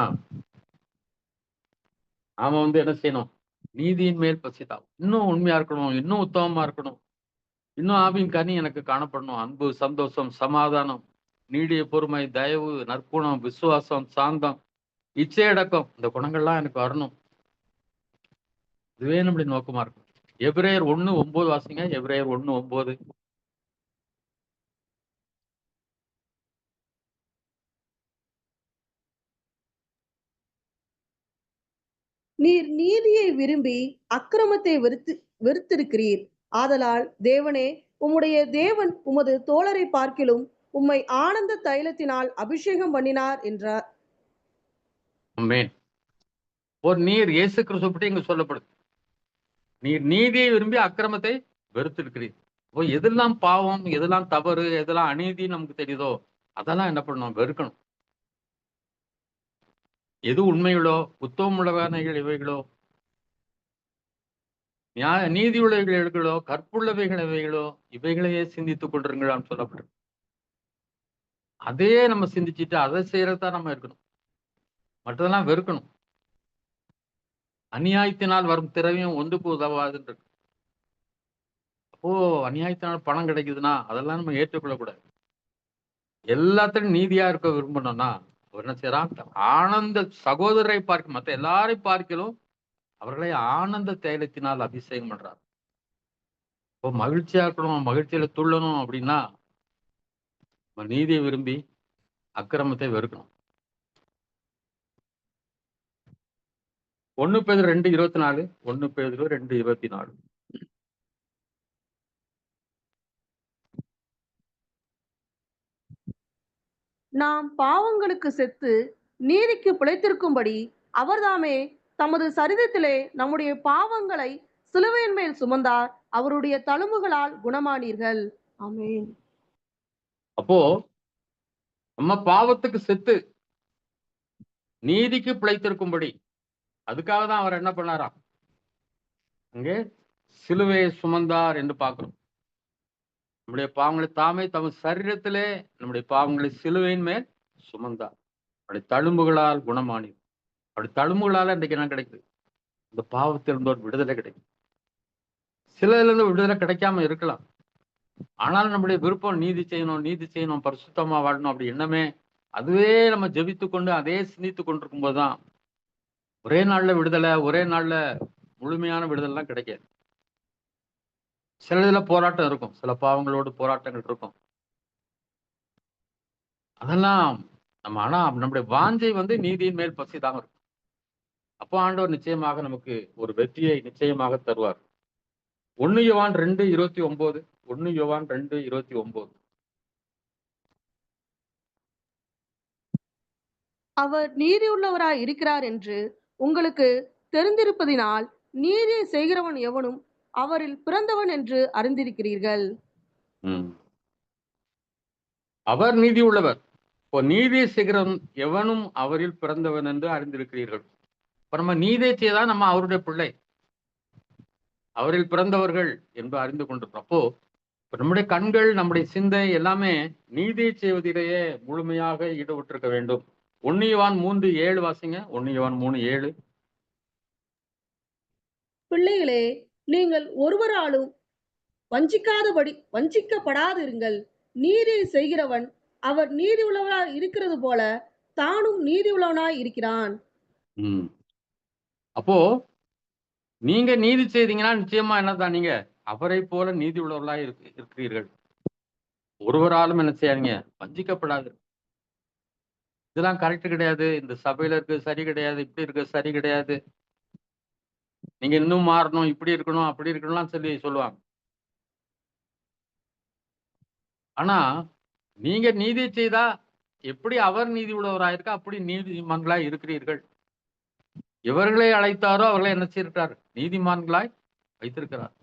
நாம என்ன செய்யணும், நீதியின் மேல் பசிதான், இன்னும் உண்மையா இருக்கணும், இன்னும் உத்தமமா இருக்கணும், இன்னும் ஆவியின் கனி எனக்கு காணப்படணும். அன்பு, சந்தோஷம், சமாதானம், நீடிய பொறுமை, தயவு, நற்குணம், விசுவாசம், சாந்தம், இச்சையடக்கம், இந்த குணங்கள்லாம் எனக்கு வரணும். இதுவே நம்முடைய நோக்கமா இருக்கும். எபிரேயர் 1:9 வாசிங்க. எபிரேயர் 1:9. நீர் நீதியை விரும்பி அக்கிரமத்தை வெறுத்திருக்கிறீர். ஆதலால் தேவனே, உம்முடைய தேவன் உமது தோழரை பார்க்கிலும் உம்மை ஆனந்த தைலத்தினால் அபிஷேகம் பண்ணினார் என்றார். ஆமென். ஒரு நீர் இயேசு கிறிஸ்து பற்றி இங்கு சொல்லப்படுது. நீர் நீதியை விரும்பி அக்கிரமத்தை வெறுத்திருக்கிறீர். இப்போ எதெல்லாம் பாவம், எதெல்லாம் தவறு, எதெல்லாம் அநீதி நமக்கு தெரியுதோ அதெல்லாம் என்ன பண்ணணும், வெறுக்கணும். எது உண்மைகளோ, உத்தமமுள்ளவைகள் இவைகளோ, நீதி உள்ளவைகளோ, கற்புள்ளவைகள் இவைகளோ, இவைகளையே சிந்தித்துக் கொண்டிருங்களான்னு சொல்லப்படும். அதையே நம்ம சிந்திச்சுட்டு அதை செய்யறதுதான் நம்ம இருக்கணும். மற்றதெல்லாம் வெறுக்கணும். அநியாயத்தினால் வரும் திரவியம் ஒன்றுக்கு உதவாதுன்னு இருக்கு. அப்போ அநியாயத்தினால் பணம் கிடைக்குதுன்னா அதெல்லாம் நம்ம ஏற்றுக்கொள்ளக்கூடாது. எல்லாத்திலும் நீதியா இருக்க விரும்பணும்னா அவர் என்ன செய்யறான்? ஆனந்த சகோதரரை பார்க்க மற்ற எல்லாரையும் பார்க்கலும் அவர்களை ஆனந்த தைலத்தினால் அபிஷேகம் பண்றார். இப்போ மகிழ்ச்சியா இருக்கணும், மகிழ்ச்சியில துள்ளணும் அப்படின்னா நீதியை விரும்பி அக்கிரமத்தை வெறுக்கணும். 1 பேதுரு 2:24, 1 பேதுரு 2:24. நாம் பாவங்களுக்கு செத்து நீதிக்கு பிழைத்திருக்கும்படி அவர்தாமே தமது சரீரத்திலே நம்முடைய பாவங்களை சிலுவையின் மேல் சுமந்தார், அவருடைய தழும்புகளால் குணமானீர்கள். ஆமென். அப்போ நம்ம பாவத்துக்கு செத்து நீதிக்கு பிழைத்திருக்கும்படி அதுக்காக தான் அவர் என்ன பண்ணாராம்? அங்கே சிலுவையை சுமந்தார் என்று பார்க்கிறோம். நம்முடைய பாவங்களை தாமே தமது சரீரத்திலே நம்முடைய பாவங்களை சிலுவையின் மேல் சுமந்தார், அவருடைய தழும்புகளால் குணமானீர். அவருடைய தழும்புகளால இன்றைக்கு என்ன கிடைக்குது? இந்த பாவத்திலிருந்து ஒரு விடுதலை கிடைக்கும். சிலதுல இருந்து விடுதலை கிடைக்காம இருக்கலாம், ஆனால் நம்முடைய விருப்பம் நீதி செய்யணும், நீதி செய்யணும், பரிசுத்தமா வாழணும் அப்படி எண்ணமே அதுவே நம்ம ஜெபித்து கொண்டு அதே சிந்தித்து கொண்டிருக்கும் போதுதான் ஒரே நாள்ல விடுதலை, ஒரே நாள்ல முழுமையான விடுதலைலாம் கிடைக்காது. சில இதுல போராட்டம் இருக்கும், சில பாவங்களோடு போராட்டங்கள் இருக்கும். அதெல்லாம் நம்ம ஆனா நம்முடைய வாஞ்சை நீதியின் மேல் பசி தான் இருக்கும். அப்போ ஆண்டவர் நிச்சயமாக நமக்கு ஒரு வெற்றியை நிச்சயமாக தருவார். 1 யோவான் 2:29, 1 யோவான் 2:29. அவர் நீதியுள்ளவராய் இருக்கிறார் என்று உங்களுக்கு தெரிந்திருப்பதினால் நீதியை செய்கிறவன் எவனும் அவரில் பிறந்தவன் என்று அறிந்திருக்கிறீர்கள். அவர் நீதி உள்ளவர். இப்போ நீதியை செய்கிறவன் எவனும் அவரில் பிறந்தவன் என்று அறிந்திருக்கிறீர்கள். இப்ப நம்ம நீதியை செய்தா நம்ம அவருடைய பிள்ளை, அவரில் பிறந்தவர்கள் என்று அறிந்து கொண்டிருக்கிறோம். அப்போ நம்முடைய கண்கள், நம்முடைய சிந்தை எல்லாமே நீதியை செய்வதிலேயே முழுமையாக ஈடுபட்டிருக்க வேண்டும். 1 யோவான் 3:7 வாசிங்க. 1 யோவான் 3:7. பிள்ளைகளே, நீங்கள் ஒருவராலும் வஞ்சிக்கப்படாதிருங்கள். நீதியை செய்கிறவன் அவர் நீதி உள்ளவராய் இருக்கிறது போல தானும் நீதி உள்ளவனாய் இருக்கிறான். அப்போ நீங்க நீதி செய்தீங்கன்னா நிச்சயமா என்னதான் நீங்க அவரை போல நீதி உள்ளவர்களாய் இருக்கிறீர்கள். ஒருவராலும் என்ன செய்யாதீங்க, வஞ்சிக்கப்படாது. இதெல்லாம் கரெக்ட் கிடையாது, இந்த சபையில இருக்கு சரி கிடையாது, இப்படி இருக்கு சரி கிடையாது, நீங்க இன்னும் மாறணும், இப்படி இருக்கணும் அப்படி இருக்கணும்லாம் சொல்லுவாங்க. ஆனா நீங்க நீதி செய்தா எப்படி அவர் நீதி உள்ளவராயிருக்கா அப்படி நீதிமான்களாய் இருக்கிறீர்கள். எவர்களை அழைத்தாரோ அவர்களை என்ன செய்திருக்கிறார்? நீதிமான்களாய் வைத்திருக்கிறார்.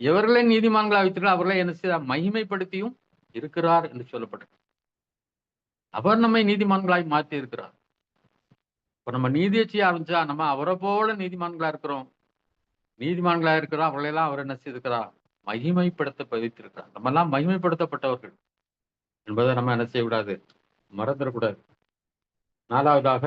எவர்களை நீதிமான்களாய் வைத்திருக்கிறார் அவர்களை என்ன செய்தார்? மகிமைப்படுத்தியும் இருக்கிறார் என்று சொல்லப்பட்டது. அவர் நம்மை நீதிமான்களாய் மாற்றி இருக்கிறார். இப்ப நம்ம நீதியை செய்ய ஆரம்பிச்சா நம்ம அவரை போல நீதிமான்களா இருக்கிறோம். நீதிமான்களா இருக்கிறோம், அவர்களெல்லாம் அவர் என்ன செய்திருக்கிறார்? மகிமைப்படுத்த வைத்திருக்கிறார். நம்ம எல்லாம் மகிமைப்படுத்தப்பட்டவர்கள் என்பதை நம்ம என்ன செய்யக்கூடாது, மறந்துடக்கூடாது. 4வதாக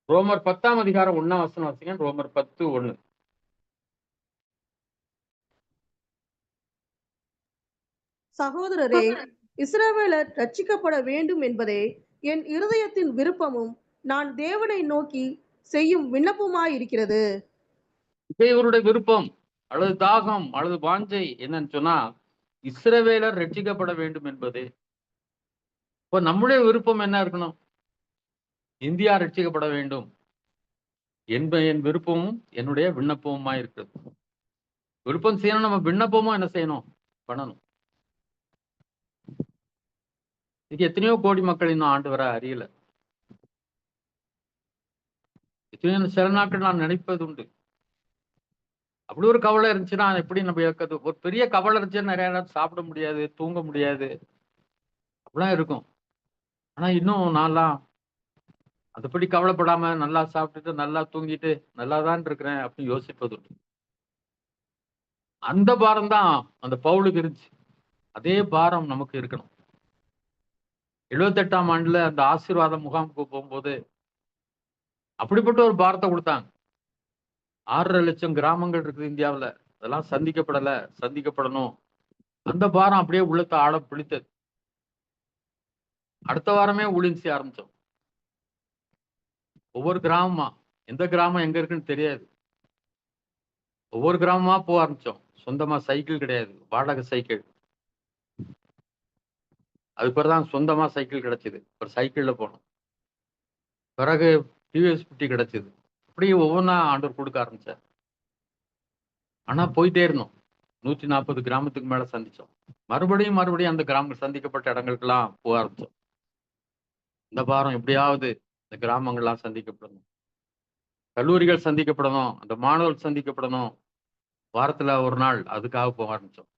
ரோமர் 10ஆம் அதிகாரம் 1ஆம் வசனம் வாசிங்க. ரோமர் 10:1. சகோதரரே, இஸ்ரவேலர் ரட்சிக்கப்பட வேண்டும் என்பதே என் இருதயத்தின் விருப்பமும் நான் தேவனை நோக்கி செய்யும் விண்ணப்பமாயிருக்கிறது. இவருடைய விருப்பம் அல்லது தாகம் அல்லது வாஞ்சை என்னன்னு சொன்னா இஸ்ரவேலர் ரட்சிக்கப்பட வேண்டும் என்பது. இப்போ நம்முடைய விருப்பம் என்ன இருக்கணும்? இந்தியா ரட்சிக்கப்பட வேண்டும் என் விருப்பமும் என்னுடைய விண்ணப்பமுமா இருக்கிறது. விருப்பம் செய்யணும், நம்ம விண்ணப்பமும் என்ன செய்யணும்? பண்ணணும். இது எத்தனையோ கோடி மக்கள் இன்னும் ஆண்டவரை அறியல. எத்தனையோ சில நாட்கள் நான் நினைப்பது உண்டு, அப்படி ஒரு கவலை இருந்துச்சுன்னா எப்படி நம்ம இயக்கிறது? ஒரு பெரிய கவலை இருந்துச்சுன்னா நிறைய நேரம் சாப்பிட முடியாது, தூங்க முடியாது, அப்படிலாம் இருக்கும். ஆனா இன்னும் நான்லாம் அதுபடி கவலைப்படாம நல்லா சாப்பிட்டுட்டு நல்லா தூங்கிட்டு நல்லா தான் இருக்கிறேன் அப்படின்னு யோசிப்பது உண்டு. அந்த பாரம் தான் அந்த பவுலுக்கு இருந்துச்சு. அதே பாரம் நமக்கு இருக்கணும். 78ஆம் ஆண்டுல அந்த ஆசீர்வாத முகாமுக்கு போகும்போது அப்படிப்பட்ட ஒரு பாரத்தை கொடுத்தாங்க. 6.5 லட்சம் கிராமங்கள் இருக்குது இந்தியாவுல. அதெல்லாம் சந்திக்கப்படல, சந்திக்கப்படணும். அந்த பாரம் அப்படியே உள்ளத்தை ஆழ பிடித்தது. அடுத்த வாரமே ஊழியம் செய்ய ஆரம்பிச்சோம். ஒவ்வொரு கிராமமா, எந்த கிராமம் எங்க இருக்குன்னு தெரியாது. ஒவ்வொரு கிராமமா போக ஆரம்பிச்சோம். சொந்தமா சைக்கிள் கிடையாது, வாடகை சைக்கிள். அதுக்கு பிறகுதான் சொந்தமா சைக்கிள் கிடைச்சது. ஒரு சைக்கிள்ல போனோம். பிறகு டிவிஎஸ் 50 கிடைச்சது. அப்படியே ஒவ்வொன்றா ஆண்டவர் கொடுக்க ஆரம்பிச்சார். ஆனா போயிட்டே இருந்தோம். 140 கிராமத்துக்கு மேல சந்திச்சோம். மறுபடியும் அந்த கிராமங்கள் சந்திக்கப்பட்ட இடங்களுக்கெல்லாம் போக ஆரம்பிச்சோம். இந்த வாரம் எப்படியாவது இந்த கிராமங்கள்லாம் சந்திக்கப்படணும், கல்லூரிகள் சந்திக்கப்படணும், அந்த மாணவர்கள் சந்திக்கப்படணும். வாரத்துல ஒரு நாள் அதுக்காக போக ஆரம்பிச்சோம்.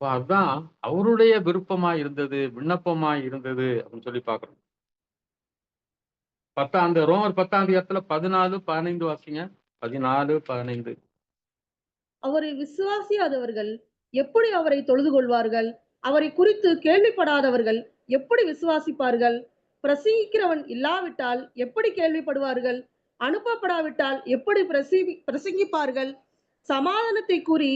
அதுதான் அவருடைய விருப்பமா இருந்தது, விண்ணப்பமா இருந்தது அப்படின்னு சொல்லி பாக்குறோம். அந்த ரோமர் 10ஆம் அதிகாரத்துல 14, 15 வாசிங்க. 14, 15. அவரை விசுவாசியாதவர்கள் எப்படி அவரை தொழுது கொள்வார்கள்? அவரை குறித்து கேள்விப்படாதவர்கள் எப்படி விசுவாசிப்பார்கள்? பிரசங்கிக்கிறவன் இல்லாவிட்டால் எப்படி கேள்விப்படுவார்கள்? அனுப்பப்படாவிட்டால் எப்படி பிரசங்கிப்பார்கள்? சமாதானத்தை கூறி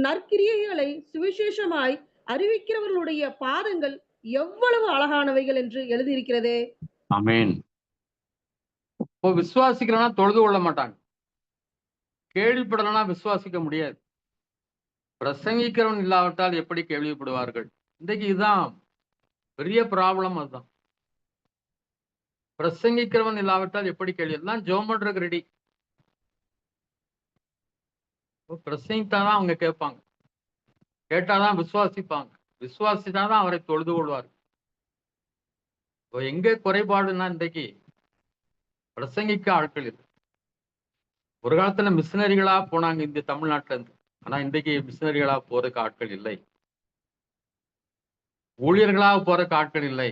நற்கிரியைகளை சுவிசேஷமாய் அறிவிக்கிறவர்களுடைய பாதங்கள் எவ்வளவு அழகானவைகள் என்று எழுதியிருக்கிறதே. ஆமென். இப்போ விசுவாசிக்கிறவனா தொழுது கொள்ள மாட்டாங்க. கேள்விப்படலனா விசுவாசிக்க முடியாது. பிரசங்கிக்கிறவன் இல்லாவிட்டால் எப்படி கேள்விப்படுவார்கள்? இன்றைக்கு இதுதான் பெரிய ப்ராப்ளம். அதுதான், பிரசங்கிக்கிறவன் இல்லாவிட்டால் எப்படி கேள்வி. எல்லாம் ஜெபம் பண்றதுக்கு ரெடி. பிரசங்கித்தாதான் அவங்க கேட்பாங்க, கேட்டாதான் விசுவாசிப்பாங்க, விசுவாசித்தாதான் அவரை தொழுது கொள்வார். இப்போ எங்க குறைபாடுன்னா இன்றைக்கு பிரசங்கிக்க ஆட்கள் இல்லை. ஒரு காலத்துல மிஷினரிகளா போனாங்க இந்த தமிழ்நாட்டுல இருந்து. ஆனா இன்றைக்கு மிஷினரிகளா போறதுக்கு ஆட்கள் இல்லை, ஊழியர்களாக போறதுக்கு ஆட்கள் இல்லை.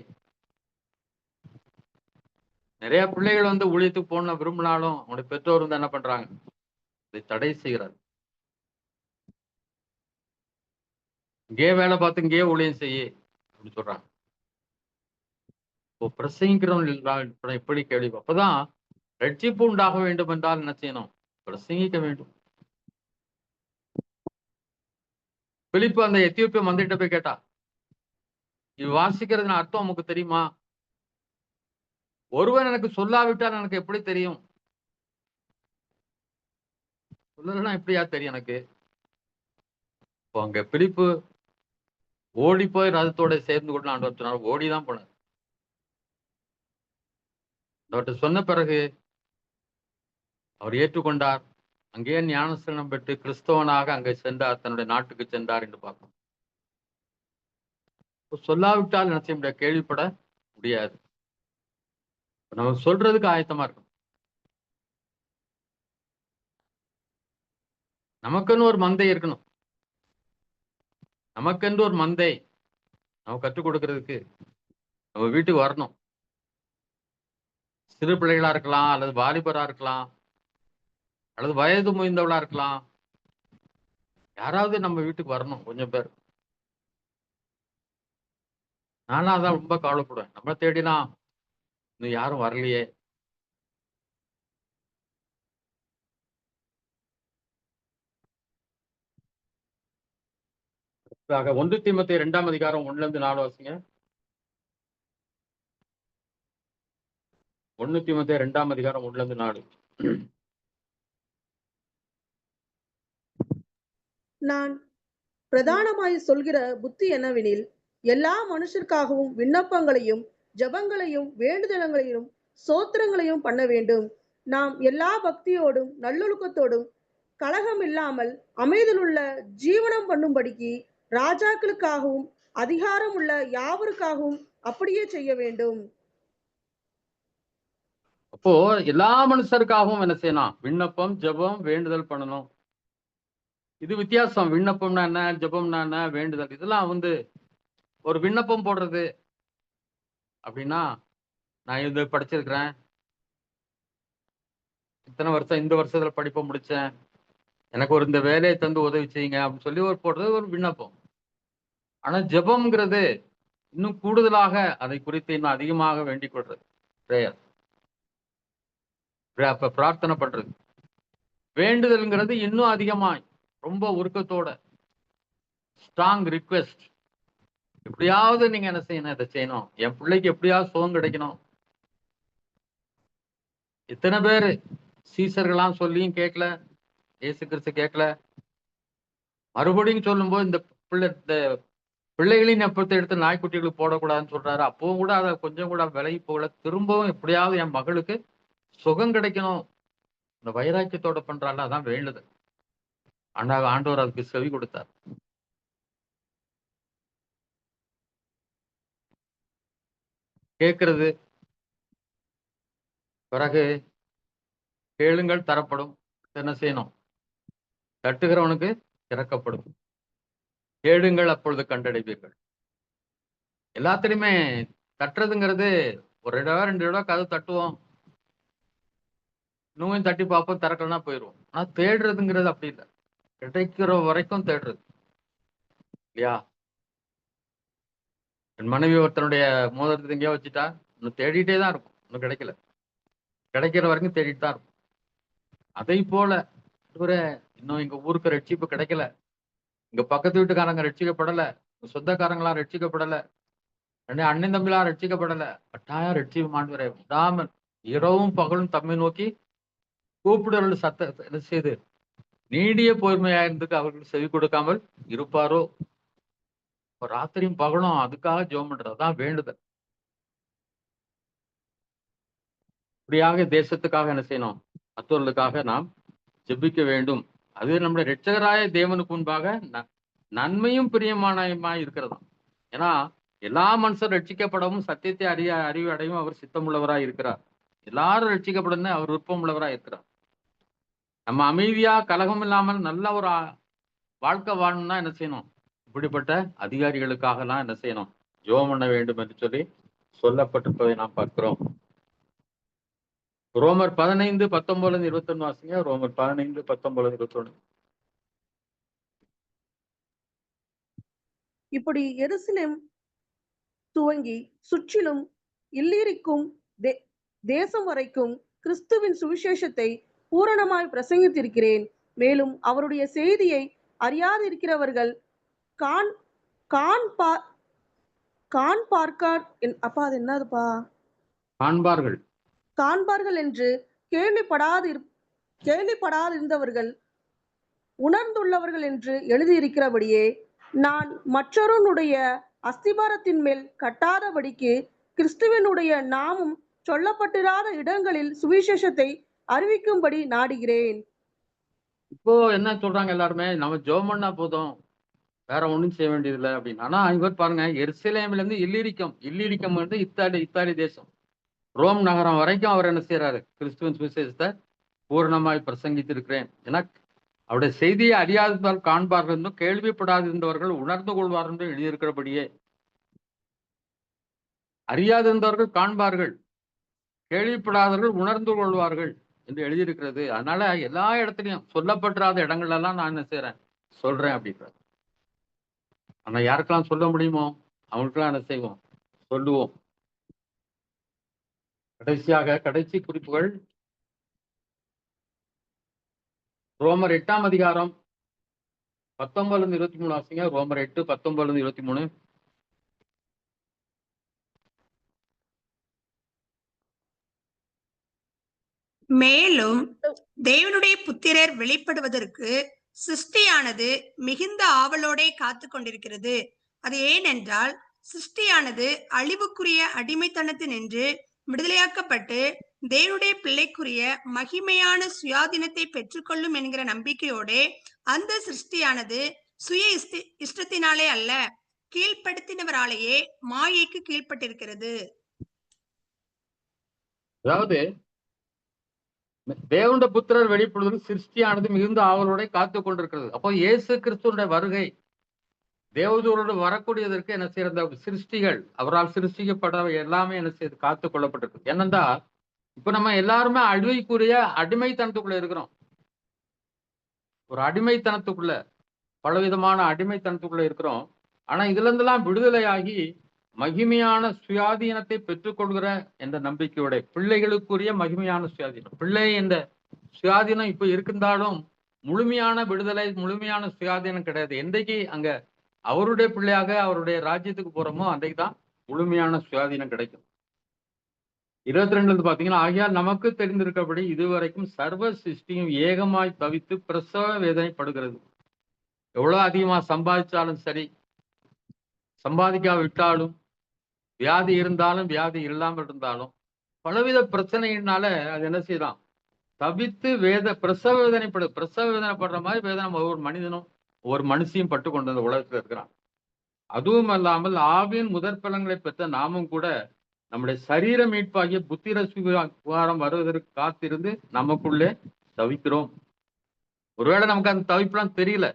நிறைய பிள்ளைகள் வந்து ஊழியத்துக்கு போன விரும்பினாலும் அவனுடைய பெற்றோர் வந்து என்ன பண்றாங்க, இதை தடை செய்கிறார். இங்கே வேலை பார்த்து இங்கே ஊழியம் செய்ய அப்படின்னு சொல்றாங்க. இப்போ பிரசங்கிக்கிறவன் எப்படி கேள்வி. அப்பதான் ரட்சிப்பு உண்டாக வேண்டும் என்றால் என்ன செய்யணும்? பிரசங்கிக்க வேண்டும். பிலிப்பு அந்த எத்தியோப்பிய மந்திரிட்ட போய் கேட்டா, இது வாசிக்கிறதுன அர்த்தம் உமக்கு தெரியுமா? ஒருவன் எனக்கு சொல்லாவிட்டால் எனக்கு எப்படி தெரியும்? சொல்லலைன்னா எப்படியா தெரியும் எனக்கு? இப்போ அங்க பிலிப்பு ஓடி போய் ரதத்தோட சேர்ந்து கொண்டு ஆண்டவர் சொன்னார். ஓடிதான் போனார். அவர்கிட்ட சொன்ன பிறகு அவர் ஏற்றுக்கொண்டார். அங்கேயே ஞானஸ்நானம் பெற்று கிறிஸ்தவனாக அங்கே சென்றார், தன்னுடைய நாட்டுக்கு சென்றார் என்று பார்க்கணும். சொல்லாவிட்டால் என்ன செய்ய முடியாது, கேள்விப்பட முடியாது. நம்ம சொல்றதுக்கு ஆயத்தமா இருக்கும். நமக்குன்னு ஒரு மந்தை இருக்கணும். நமக்கென்று ஒரு மந்தை நம்ம கற்றுக் கொடுக்கறதுக்கு நம்ம வீட்டுக்கு வரணும். சிறு பிள்ளைகளா இருக்கலாம், அல்லது வாலிபரா இருக்கலாம், அல்லது வயது முதிர்ந்தவளா இருக்கலாம். யாராவது நம்ம வீட்டுக்கு வரணும் கொஞ்சம் பேர். நானும் அதான் ரொம்ப கவலைப்படுவேன். நம்ம தேடினா இன்னும் யாரும் வரலையே. 1 தீமோத்தேயு 2ஆம் அதிகாரம் 1-4 வாசிங்க. 1 தீமோத்தேயு 2ஆம் அதிகாரம் 1-4. நான் பிரதானமாய் சொல்கிற புத்தி என்னவெனில், எல்லா மனுஷருக்காகவும் விண்ணப்பங்களையும் ஜபங்களையும் வேண்டுதலங்களையும் சோத்திரங்களையும் பண்ண வேண்டும். நாம் எல்லா பக்தியோடும் நல்லொழுக்கத்தோடும் கலகம் இல்லாமல் அமைதலுள்ள ஜீவனம் பண்ணும்படிக்கு ராஜாக்களுக்காகவும் அதிகாரம் உள்ள யாவருக்காகவும் அப்படியே செய்ய வேண்டும். அப்போ எல்லா மனுஷருக்காகவும் என்ன செய்யணும்? விண்ணப்பம், ஜெபம், வேண்டுதல் பண்ணணும். இது வித்தியாசம். விண்ணப்பம்னா என்ன, ஜெபம்னா என்ன, வேண்டுதல். இதெல்லாம் வந்து ஒரு விண்ணப்பம் போடுறது அப்படின்னா, நான் இது படிச்சிருக்கிறேன், இத்தனை வருஷம் இந்த வருஷத்துல படிப்பை முடிச்சேன், எனக்கு ஒரு இந்த வேலையை தந்து உதவி செய்யுங்க அப்படின்னு சொல்லி ஒரு போடுறது ஒரு விண்ணப்பம். ஆனா ஜெபம்ங்கிறது இன்னும் கூடுதலாக அதை குறித்து இன்னும் அதிகமாக வேண்டிக் கொள்றது பிரேயர். பிரார்த்தனை பண்றது. வேண்டுதல்ங்கிறது இன்னும் அதிகமாய் ரொம்ப உருக்கத்தோட ஸ்ட்ராங் ரிக்வெஸ்ட். எப்படியாவது நீங்க என்ன செய்யணும், இதை செய்யணும், என் பிள்ளைக்கு எப்படியாவது சுகம் கிடைக்கணும். எத்தனை பேரு சீசர்கள்லாம் சொல்லியும் கேட்கல, இயேசு கிறிஸ்து கேட்கல. மறுபடியும் சொல்லும் போது இந்த பிள்ளைகளின் நெப்பத்தை எடுத்து நாய்க்குட்டிகளுக்கு போடக்கூடாதுன்னு சொல்றாரு. அப்பவும் கூட அதை கொஞ்சம் கூட விலகி போகல. திரும்பவும் எப்படியாவது என் மகளுக்கு சுகம் கிடைக்கணும், இந்த வைராக்கியத்தோட பண்றாள். அதான் வேண்டுதல். ஆண்டவர் அதுக்கு செவி கொடுத்தார். கேட்கறது, பிறகு கேளுங்கள் தரப்படும், என்ன செய்யணும், தட்டுகிறவனுக்கு திறக்கப்படும், கேளுங்கள் அப்பொழுது கண்டடைவீர்கள். எல்லாத்திலுமே தட்டுறதுங்கிறது ஒரு 2 தடவை கதவு தட்டுவோம், இன்னும் தட்டி பார்ப்போம், திறக்கலன்னா போயிடுவோம். ஆனா தேடுறதுங்கிறது அப்படி இல்லை, கிடைக்கிற வரைக்கும் தேடுறது இல்லையா? என் மனைவி ஒருத்தனுடைய மோதிரத்தை எங்கேயோ வச்சுட்டா, இன்னும் தேடிட்டே தான் இருக்கும், இன்னும் கிடைக்கல, கிடைக்கிற வரைக்கும் தேடிட்டு தான் இருக்கும். அதை போல இன்னும் எங்க ஊருக்கு ரட்சிப்பு கிடைக்கல, எங்க பக்கத்து வீட்டுக்காரங்க ரட்சிக்கப்படல, சொந்தக்காரங்களாம் ரட்சிக்கப்படல, அண்ணன் தம்பிலாம் ரட்சிக்கப்படல, கட்டாயம் ரட்சிப்பு மாண்டுவரே விடாமல் இரவும் பகலும் தம்மை நோக்கி கூப்பிடுறவர்கள் சத்த என்ன செய்து நீடிய பொறுமையாயிருந்துக்கு அவர்கள் செவி கொடுக்காமல் இருப்பாரோ? ராத்திரியும் பகலும் அதுக்காக ஜெபம் பண்றதுதான் வேண்டுதல். இப்படியாக தேசத்துக்காக என்ன செய்யணும், மற்றவர்களுக்காக நாம் ஜெபிக்க வேண்டும். அது நம்முடைய இரட்சகராய தேவனுக்கு முன்பாக நன்மையும் பிரியமானமாய் இருக்கிறதாம். ஏன்னா எல்லா மனுஷர் ரட்சிக்கப்படவும் சத்தியத்தை அறிவு அடையும் அவர் சித்தமுள்ளவராய் இருக்கிறார். எல்லாரும் ரட்சிக்கப்படணும் அவர் விருப்பம் உள்ளவராய் இருக்கிறார். நம்ம அமைதியா கலகம் இல்லாமல் நல்ல ஒரு வாழ்க்கை வாழணும்னா என்ன செய்யணும், இப்படிப்பட்ட அதிகாரிகளுக்காகலாம் என்ன செய்யணும், ஜெபம் பண்ண வேண்டும் என்று சொல்லி சொல்லப்பட்டிருப்பதை நாம் பார்க்கிறோம். ரோமர் 15:19-21 வாசிங்க. ரோமர் 15:19-21. இப்படி எருசலேம் துவங்கி சுற்றிலும் இல்லிரிக்கும் தேசம் வரைக்கும் கிறிஸ்துவின் சுவிசேஷத்தை பூரணமாய் பிரசங்கித்திருக்கிறேன். மேலும் அவருடைய செய்தியை அறியாதிருக்கிறவர்கள் காண்பார்கள் என்று கேள்விப்படாதிருந்தவர்கள் உணர்ந்துள்ளவர்கள் என்று எழுதியிருக்கிறபடியே நான் மற்றொருனுடைய அஸ்திபாரத்தின் மேல் கட்டாதபடிக்கு கிறிஸ்துவனுடைய நாமம் சொல்லப்பட்டிராத இடங்களில் சுவிசேஷத்தை அறிவிக்கும்படி நாடுகிறேன். இப்போ என்ன சொல்றாங்க எல்லாருமே, நம்ம ஜெபம் பண்ணா போதும், வேற ஒண்ணும் செய்ய வேண்டியதில்லை அப்படின்னு. ஆனா இவர் பாருங்க, எருசலேமில இருந்து இல்லிரிக்கம் வந்து இத்தாலி தேசம், ரோம் நகரம் வரைக்கும் அவர் என்ன செய்யறாரு, கிறிஸ்துவின் சுவிசேஷத்தை பூரணமாய் பிரசங்கித்திருக்கிறேன். ஏன்னா அவருடைய செய்தியை அறியாததால் காண்பார்கள் என்றும் கேள்விப்படாதிருந்தவர்கள் உணர்ந்து கொள்வார்கள் என்று எழுதியிருக்கிறபடியே, அறியாதிருந்தவர்கள் காண்பார்கள், கேள்விப்படாதவர்கள் உணர்ந்து கொள்வார்கள் என்று எழுதியிருக்கிறது. அதனால எல்லா இடத்துலையும் சொல்லப்படாத இடங்கள்ல எல்லாம் நான் என்ன செய்யறேன், சொல்றேன் அப்படின்றார். ஆனா யாருக்கெல்லாம் சொல்ல முடியுமோ அவங்களுக்கெல்லாம் என்ன செய்வோம், சொல்லுவோம். கடைசியாக கடைசி குறிப்புகள் ரோமர் 8ஆம் அதிகாரம் 19-23 வாசிங்க. ரோமர் 8:19-23. மேலும் தேவனுடைய புத்திரர் வெளிப்படுவதற்கு சிருஷ்டியானது மிகுந்த ஆவலோடே காத்து கொண்டிருக்கிறது. அது ஏனென்றால் சிருஷ்டியானது அழிவுக்குரிய அடிமைத்தனத்தினின்று விடுதலையாக்கப்பட்டு தேவனுடைய பிள்ளைக்குரிய மகிமையான சுயாதீனத்தை பெற்றுக்கொள்ளும் என்கிற நம்பிக்கையோட அந்த சிருஷ்டியானது சுய இஷ்டத்தினாலே அல்ல, கீழ்ப்படுத்தினவராலேயே மாயைக்கு கீழ்ப்பட்டிருக்கிறது. அதாவது தேவனுடைய புத்திரர் வெளிப்படுவதற்கு சிருஷ்டியானது மிகுந்த ஆவலோட காத்து கொண்டிருக்கிறது. அப்போ இயேசு கிறிஸ்துவனுடைய வருகை, தேவதூரோடு வரக்கூடியதற்கு என்ன செய்யறது, சிருஷ்டிகள் அவரால் சிருஷ்டிக்கப்பட எல்லாமே என்ன செய்து காத்து கொள்ளப்பட்டிருக்கு. என்னன்னா இப்ப நம்ம எல்லாருமே அழிவுக்குரிய அடிமைத்தனத்துக்குள்ள இருக்கிறோம். ஒரு அடிமைத்தனத்துக்குள்ள, பலவிதமான அடிமைத்தனத்துக்குள்ள இருக்கிறோம். ஆனா இதுல இருந்தெல்லாம் விடுதலையாகி மகிமையான சுயாதீனத்தை பெற்றுக்கொள்கிற என்ற நம்பிக்கையோட பிள்ளைகளுக்குரிய மகிமையான சுயாதீனம். பிள்ளை என்ற சுயாதீனம் இப்ப இருந்தாலும் முழுமையான விடுதலை, முழுமையான சுயாதீனம் கிடையாது. என்றைக்கு அங்க அவருடைய பிள்ளையாக அவருடைய ராஜ்யத்துக்கு போறோமோ அன்றைக்கு தான் முழுமையான சுயாதீனம் கிடைக்கும். 22 பாத்தீங்கன்னா, ஆகையால் நமக்கு தெரிந்திருக்கபடி இதுவரைக்கும் சர்வ சிருஷ்டியும் ஏகமாய் தவித்து பிரசவ வேதனைப்படுகிறது. எவ்வளவு அதிகமா சம்பாதிச்சாலும் சரி, சம்பாதிக்காவிட்டாலும், வியாதி இருந்தாலும் வியாதி இல்லாமல் இருந்தாலும், பலவித பிரச்சனையினால அது என்ன செய்யலாம், தவித்து பிரசவ வேதனைப்படுற மாதிரி வேதனை ஒவ்வொரு மனிதனும் ஒவ்வொரு மனுஷியும் பட்டு கொண்டு அந்த உலகத்துல இருக்கிறான். அதுவும் அல்லாமல் ஆவியின் முதற் பலன்களை பெற்ற நாமும் கூட நம்முடைய சரீர மீட்பாகிய புத்திர சுகாரம் வருவதற்கு காத்திருந்து நமக்குள்ளே தவிக்கிறோம். ஒருவேளை நமக்கு அந்த தவிப்புலாம் தெரியல,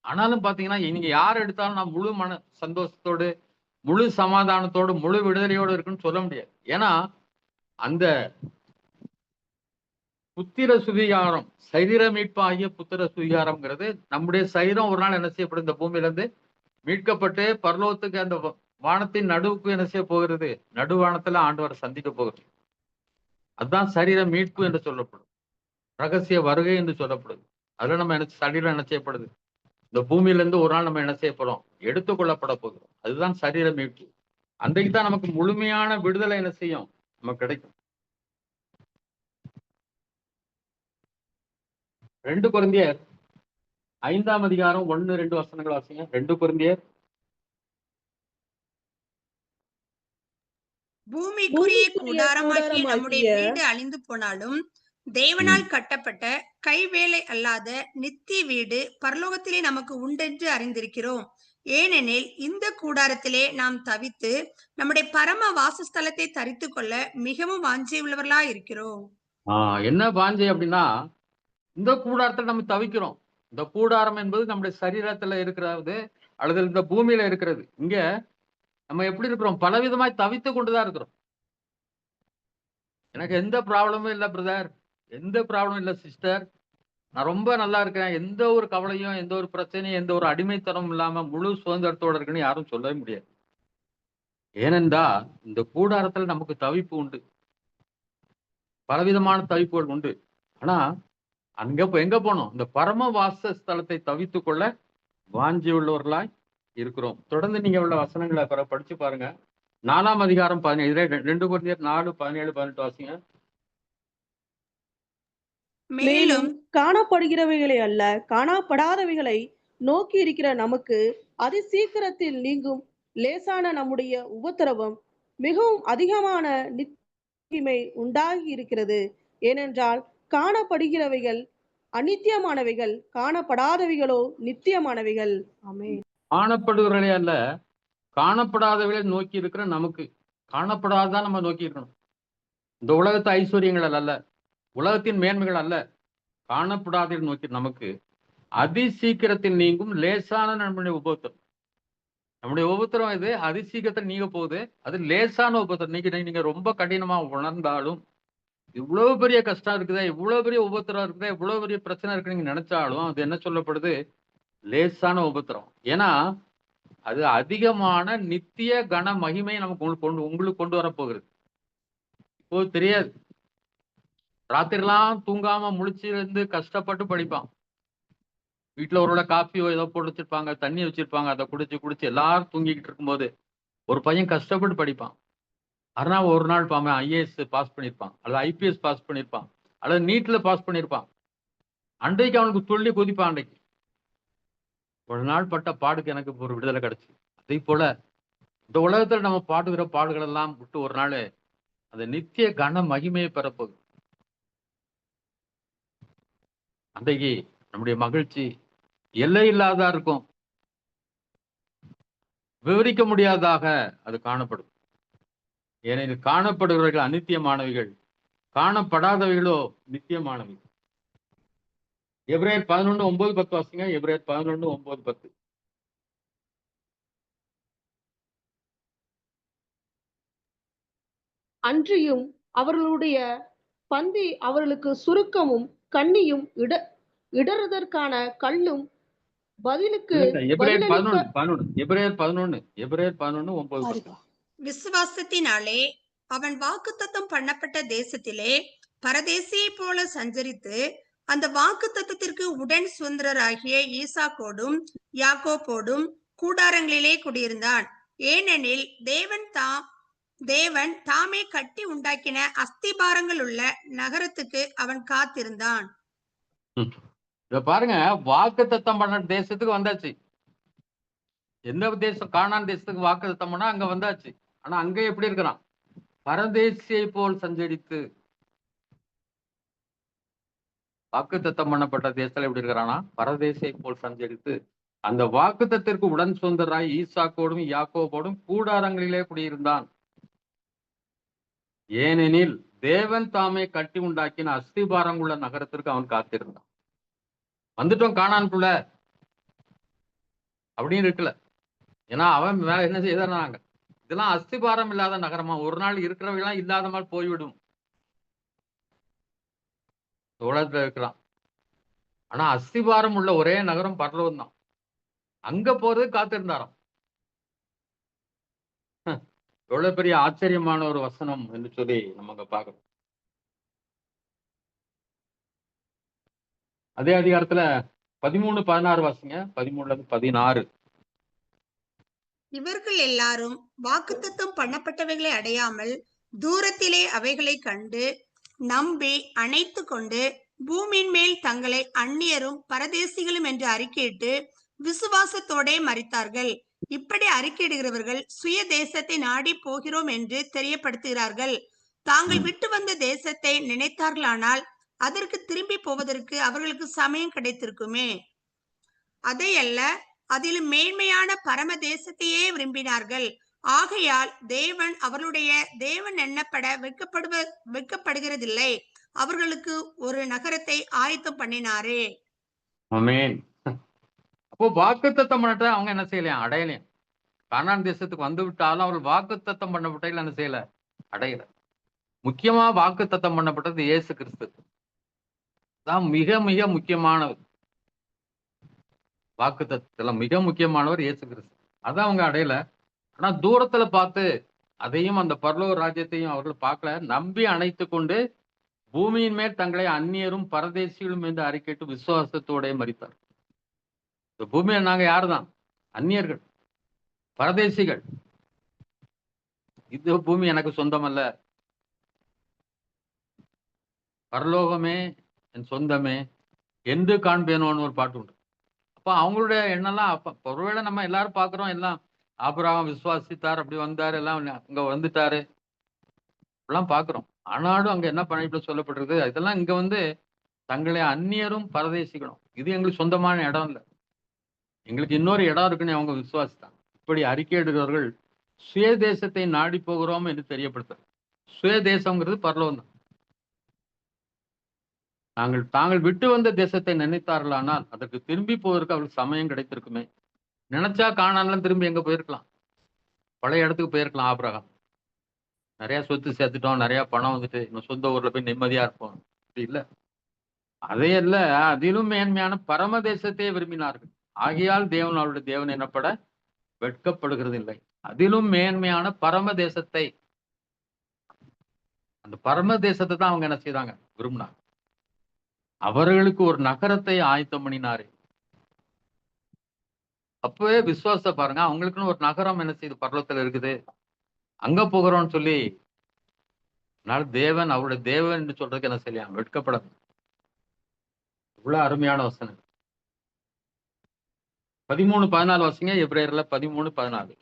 ஆனாலும் பாத்தீங்கன்னா நீங்க யார் எடுத்தாலும் நான் முழு மன சந்தோஷத்தோடு, முழு சமாதானத்தோடு, முழு விடுதலையோடு இருக்குன்னு சொல்ல முடியாது. ஏன்னா அந்த புத்திர சுவிகாரம், சரீர மீட்பாகிய புத்திர சுவிகாரம்ங்கிறது நம்முடைய சரீரம் ஒரு நாள் என்ன செய்யப்படும், இந்த பூமியில இருந்து மீட்கப்பட்டு பரலோகத்துக்கு அந்த வானத்தின் நடுவுக்கு என்ன செய்ய போகிறது, நடுவானத்துல ஆண்டவரை சந்திக்க போகிறது. அதுதான் சரீர மீட்பு என்று சொல்லப்படும், ரகசிய வருகை என்று சொல்லப்படுது. அதுல நம்ம சரீரம் என்ன செய்யப்படுது, இந்த பூமியிலிருந்து ஒரு நாள் நம்ம என்ன செய்யப்படும், எடுத்துக்கொள்ளப்பட போகிறோம். அதுதான் சரீர மீட்பு. அன்றைக்கு தான் நமக்கு முழுமையான விடுதலை என்ன செய்யும், நமக்கு கிடைக்கும். 2 கொரிந்தியர் 5ஆம் அதிகாரம் 1-2 வசனங்கள் வாசிங்க. 2 கொரிந்தியர். பூமிக்குரிய கூடாரமாகிய நம்முடைய வீடு அழிந்து போனாலும் தேவனால் கட்டப்பட்ட கைவேலை அல்லாத நித்திய வீடு பரலோகத்திலே நமக்கு உண்டென்று அறிந்திருக்கிறோம். ஏனெனில் இந்த கூடாரத்திலே நாம் தவித்து நம்முடைய பரம வாசஸ்தலத்தை தரித்து கொள்ள மிகவும் வாஞ்சை உள்ளவர்களா இருக்கிறோம். என்ன வாஞ்சை அப்படின்னா, இந்த கூடாரத்துல நம்ம தவிக்கிறோம். இந்த கூடாரம் என்பது நம்முடைய சரீரத்துல இருக்கிறது அல்லது இந்த பூமியில இருக்கிறது. இங்க நம்ம எப்படி இருக்கிறோம், பலவிதமாய் தவித்து கொண்டுதான் இருக்கிறோம். எனக்கு எந்த ப்ராப்ளமும் இல்லை பிரதர், எந்த ப்ராப்ளமும் இல்லை சிஸ்டர், நான் ரொம்ப நல்லா இருக்கேன், எந்த ஒரு கவலையும், எந்த ஒரு பிரச்சனையும், எந்த ஒரு அடிமைத்தனமும் இல்லாம முழு சுதந்திரத்தோட இருக்குன்னு யாரும் சொல்லவே முடியாது. ஏனென்றா இந்த கூடாரத்துல நமக்கு தவிப்பு உண்டு, பலவிதமான தவிப்புகள் உண்டு. ஆனா அங்க எங்க போனோம், இந்த பரம வாசஸ்தலத்தை தவித்து கொள்ள வாஞ்சி உள்ளவர்களாய் இருக்கிறோம். தொடர்ந்து நீங்க உள்ள வசனங்களை படிச்சு பாருங்க. 4ஆம் அதிகாரம் 17, 2 கொரிந்தியர் 4:17-18 வாசிங்க. மேலும் காணப்படுகிறவைகளை அல்ல, காணப்படாதவைகளை நோக்கி இருக்கிற நமக்கு அதி சீக்கிரத்தில் நீங்கும் லேசான நம்முடைய உபத்திரவம் மிகவும் அதிகமான நித்தியமை உண்டாகி இருக்கிறது. ஏனென்றால் காணப்படுகிறவைகள் அநித்தியமானவைகள், காணப்படாதவைகளோ நித்தியமானவைகள். ஆமென். காணப்படுகிறவர்களே அல்ல, காணப்படாதவர்களை நோக்கி இருக்கிற நமக்கு. காணப்படாதான் நம்ம நோக்கி இருக்கணும். இந்த உலகத்து ஐஸ்வர்யங்கள் அல்ல, உலகத்தின் மேன்மைகள் அல்ல, காணப்படாத நோக்கி நமக்கு அதி சீக்கிரத்தில் நீங்கும் லேசான நம்முடைய உபத்திரம். நம்முடைய உபத்திரம் இது அதி சீக்கிரத்தில் நீங்க போகுது. அது லேசான உபத்திரம். நீங்க ரொம்ப கடினமா உணர்ந்தாலும், இவ்வளவு பெரிய கஷ்டம் இருக்குதா, இவ்வளவு பெரிய உபத்திரம் இருக்குதா, இவ்வளவு பெரிய பிரச்சனை இருக்கு நீங்க நினைச்சாலும் அது என்ன சொல்லப்படுது, லேசான உபத்திரம். ஏன்னா அது அதிகமான நித்திய கன மகிமை நமக்கு உங்களுக்கு கொண்டு வர போகிறது. இப்போ தெரியாது, ராத்திரிலாம் தூங்காம முழிச்சிருந்து கஷ்டப்பட்டு படிப்பான். வீட்டுல ஒருவேளை காப்பியோ ஏதோ போட்டு வச்சிருப்பாங்க, தண்ணி வச்சிருப்பாங்க, அதை குடிச்சு எல்லாரும் தூங்கிக்கிட்டு இருக்கும்போது ஒரு பையன் கஷ்டப்பட்டு படிப்பான். அதனால ஒரு நாள் அவன் ஐஏஎஸ் பாஸ் பண்ணியிருப்பான், அல்லது ஐபிஎஸ் பாஸ் பண்ணியிருப்பான், அல்லது நீட்ல பாஸ் பண்ணியிருப்பான். அன்றைக்கு அவனுக்கு துள்ளி குதிப்பான். அன்றைக்கு ஒரு நாள் பட்ட பாடுக்கு எனக்கு ஒரு விடுதலை கிடைச்சு. அதே போல இந்த உலகத்துல நம்ம பாடுகிற பாடுகள் எல்லாம் விட்டு ஒரு நாள் அந்த நித்திய கன மகிமையை பெறப்போகுது. அன்றைக்கு நம்முடைய மகிழ்ச்சி எல்லை இல்லாதா இருக்கும், விவரிக்க முடியாதாக அது காணப்படும். ஏனெனில் காணப்படுகிறவர்கள் அநித்தியமானவைகள், காணப்படாதவைகளோ நித்தியமானவைகள். எபிரேயர் 11:9-10 வாசிங்க. எபிரேயர் 11:9-10. அன்றியும் அவர்களுடைய பந்தி அவர்களுக்கு சுருக்கமும் கண்ணியும் இடறுதற்கான கல்லும் பதிலுக்கு எபிரேயர் 11:9. விசுவாசத்தினாலே அவன் வாக்குத்தத்தம் பண்ணப்பட்ட தேசத்திலே பரதேசியைப் போல சஞ்சரித்து அந்த வாக்குத்தத்தத்திற்கு உடன் சுதந்திரராகிய ஈசாக்கோடும் யாக்கோபோடும் கூடாரங்களிலே குடியிருந்தான். ஏனெனில் தேவன் தாமே கட்டி உண்டாக்கின அஸ்திபாரங்கள் உள்ள நகரத்துக்கு அவன் காத்திருந்தான். இத பாருங்க, வாக்குத்தத்தம் பண்ண தேசத்துக்கு வந்தாச்சு. எந்த தேசம்? கானான் தேசத்துக்கு வாக்குத்தத்தம் பண்ணா அங்க வந்தாச்சு. ஆனா அங்க எப்படி இருக்கிறான்? பரதேசியை போல் சஞ்சரித்து. வாக்குத்தத்தம் பண்ணப்பட்ட தேசத்துல எப்படி இருக்கிறானா? பரதேசியை போல் சஞ்சரித்து அந்த வாக்குத்தத்திற்கு உடன் சுதந்திராய் ஈசாக்கோடும் யாக்கோபோடும் கூடாரங்களிலே குடியிருந்தான். ஏனெனில் தேவன் தாமே கட்டி உண்டாக்கின அஸ்திபாரம் உள்ள நகரத்திற்கு அவன் காத்திருந்தான். வந்துட்டோம் கானான்குள்ள அப்படின்னு இருக்குல்ல. ஏன்னா அவன் மேல என்ன செய்தாங்க, இதெல்லாம் அஸ்திபாரம் இல்லாத நகரமா, ஒரு நாள் இருக்கிறவங்களாம் இல்லாத மாதிரி போய்விடும் உலகத்துல இருக்கிறான். ஆனா அஸ்திபாரம் உள்ள ஒரே நகரம் பரலோகம் தான். அங்க போறது காத்திருந்தாராம். எவ்வளவு பெரிய ஆச்சரியமான ஒரு வசனம் என்று சொல்லி நம்ம அங்க பார்க்கணும். அதே அதிகாரத்துல 13-16 வாசிங்க. 13-16. இவர்கள் எல்லாரும் வாக்குத்தத்தம் பண்ணப்பட்டவைகளை அடையாமல் தூரத்திலே அவைகளை கண்டு நம்பி அணைத்து கொண்டு பூமியின் மேல் தங்களை அந்நியரும் பரதேசிகளும் என்று அறிக்கையிட்டு விசுவாசத்தோடே மரித்தார்கள். இப்படி அறிக்கையிடுகிறவர்கள் சுய தேசத்தை நாடி போகிறோம் என்று தெரியப்படுத்துகிறார்கள். தாங்கள் விட்டு வந்த தேசத்தை நினைத்தார்களானால் அதற்கு திரும்பி போவதற்கு அவர்களுக்கு சமயம் கிடைத்திருக்குமே. அதையல்ல, அதிலும் மேன்மையான பரம தேசத்தையே விரும்பினார்கள். ஆகையால் தேவன் அவர்களுடைய தேவன் எண்ணப்பட வெட்கப்படுகிறதில்லை. அவர்களுக்கு ஒரு நகரத்தை ஆயத்தம் பண்ணினாரே. ஆமென். அப்போ வாக்குத்தத்தம் பண்ணிட்டு அவங்க என்ன செய்யலையா? அடையலையும். கானான் தேசத்துக்கு வந்து விட்டாலும் அவர்கள் வாக்குத்தத்தம் பண்ணப்பட்ட என்ன செய்யல? அடையல. முக்கியமா வாக்குத்தத்தம் பண்ணப்பட்டது இயேசு கிறிஸ்து தான். மிக மிக முக்கியமானவர். வாக்குத்தத்தத்துல மிக முக்கியமானவர் இயேசு கிறிஸ்து. அதான் அவங்க அடையல. ஆனா தூரத்துல பார்த்து அதையும் அந்த பரலோக ராஜ்யத்தையும் அவர்கள் பார்க்கல. நம்பி அணைத்து கொண்டு பூமியின் மேல் தங்களை அந்நியரும் பரதேசிகளும் என்று அறிக்கைட்டு விசுவாசத்தோட மரித்தார். இந்த பூமியை நாங்க யாருதான்? அந்நியர்கள், பரதேசிகள். இது பூமி எனக்கு சொந்தம் அல்ல, பரலோகமே என் சொந்தமே என்று காண்பேனோன்னு ஒரு பாட்டு உண்டு. அப்ப அவங்களுடைய எண்ணெல்லாம் அப்ப ஒருவேளை நம்ம எல்லாரும் பாக்குறோம், எல்லாம் ஆபிரகாம் விசுவாசித்தார், அப்படி வந்தாரு, எல்லாம் அங்க வந்துட்டாரு எல்லாம் பாக்குறோம். ஆனாலும் அங்க என்ன பண்ணிட்டு சொல்லப்படுறது? இதெல்லாம் இங்க வந்து தங்களை அந்நியரும் பரதேசிக்கணும், இது எங்களுக்கு சொந்தமான இடம் இல்லை, எங்களுக்கு இன்னொரு இடம் இருக்குன்னு அவங்க விசுவாசித்தாங்க. இப்படி அறிக்கையிடுகிறவர்கள் சுயதேசத்தை நாடி போகிறோம் என்று தெரியப்படுத்துறாங்க. சுயதேசம்ங்கிறது பரலோகம் தான். தாங்கள் விட்டு வந்த தேசத்தை நினைத்தார்களானால் அதற்கு திரும்பி போவதற்கு அவர்களுக்கு சமயம் கிடைத்திருக்குமே. நினைச்சா காணாலும் திரும்பி எங்க போயிருக்கலாம்? பழைய இடத்துக்கு போயிருக்கலாம். ஆபிரகாம் நிறைய சொத்து சேர்த்துட்டோம், நிறைய பணம் வந்துட்டு இன்னும் சொந்த ஊர்ல போய் நிம்மதியா இருப்போம், அப்படி இல்லை. அதையல்ல, அதிலும் மேன்மையான பரம தேசத்தையே விரும்பினார்கள். ஆகையால் தேவன் அவருடைய தேவன் எனப்பட வெட்கப்படுகிறது இல்லை. அதிலும் மேன்மையான பரம தேசத்தை, அந்த பரம தேசத்தை தான் அவங்க என்ன செய்தாங்க? விரும்பினாங்க. அவர்களுக்கு ஒரு நகரத்தை ஆயத்தம் பண்ணினாரு. அப்பவே விசுவாச பாருங்க, அவங்களுக்குன்னு ஒரு நகரம் என்ன செய்யுது? பரலோகத்துல இருக்குது. அங்க போகிறோம்னு சொல்லி தேவன் அவருடைய தேவன் என்று சொல்றதுக்கு என்ன செய்யலாம்? வெட்கப்படாது. இவ்வளவு அருமையான வசனம். 13-14 வாசிங்க. எபிரேயர்ல 13-14.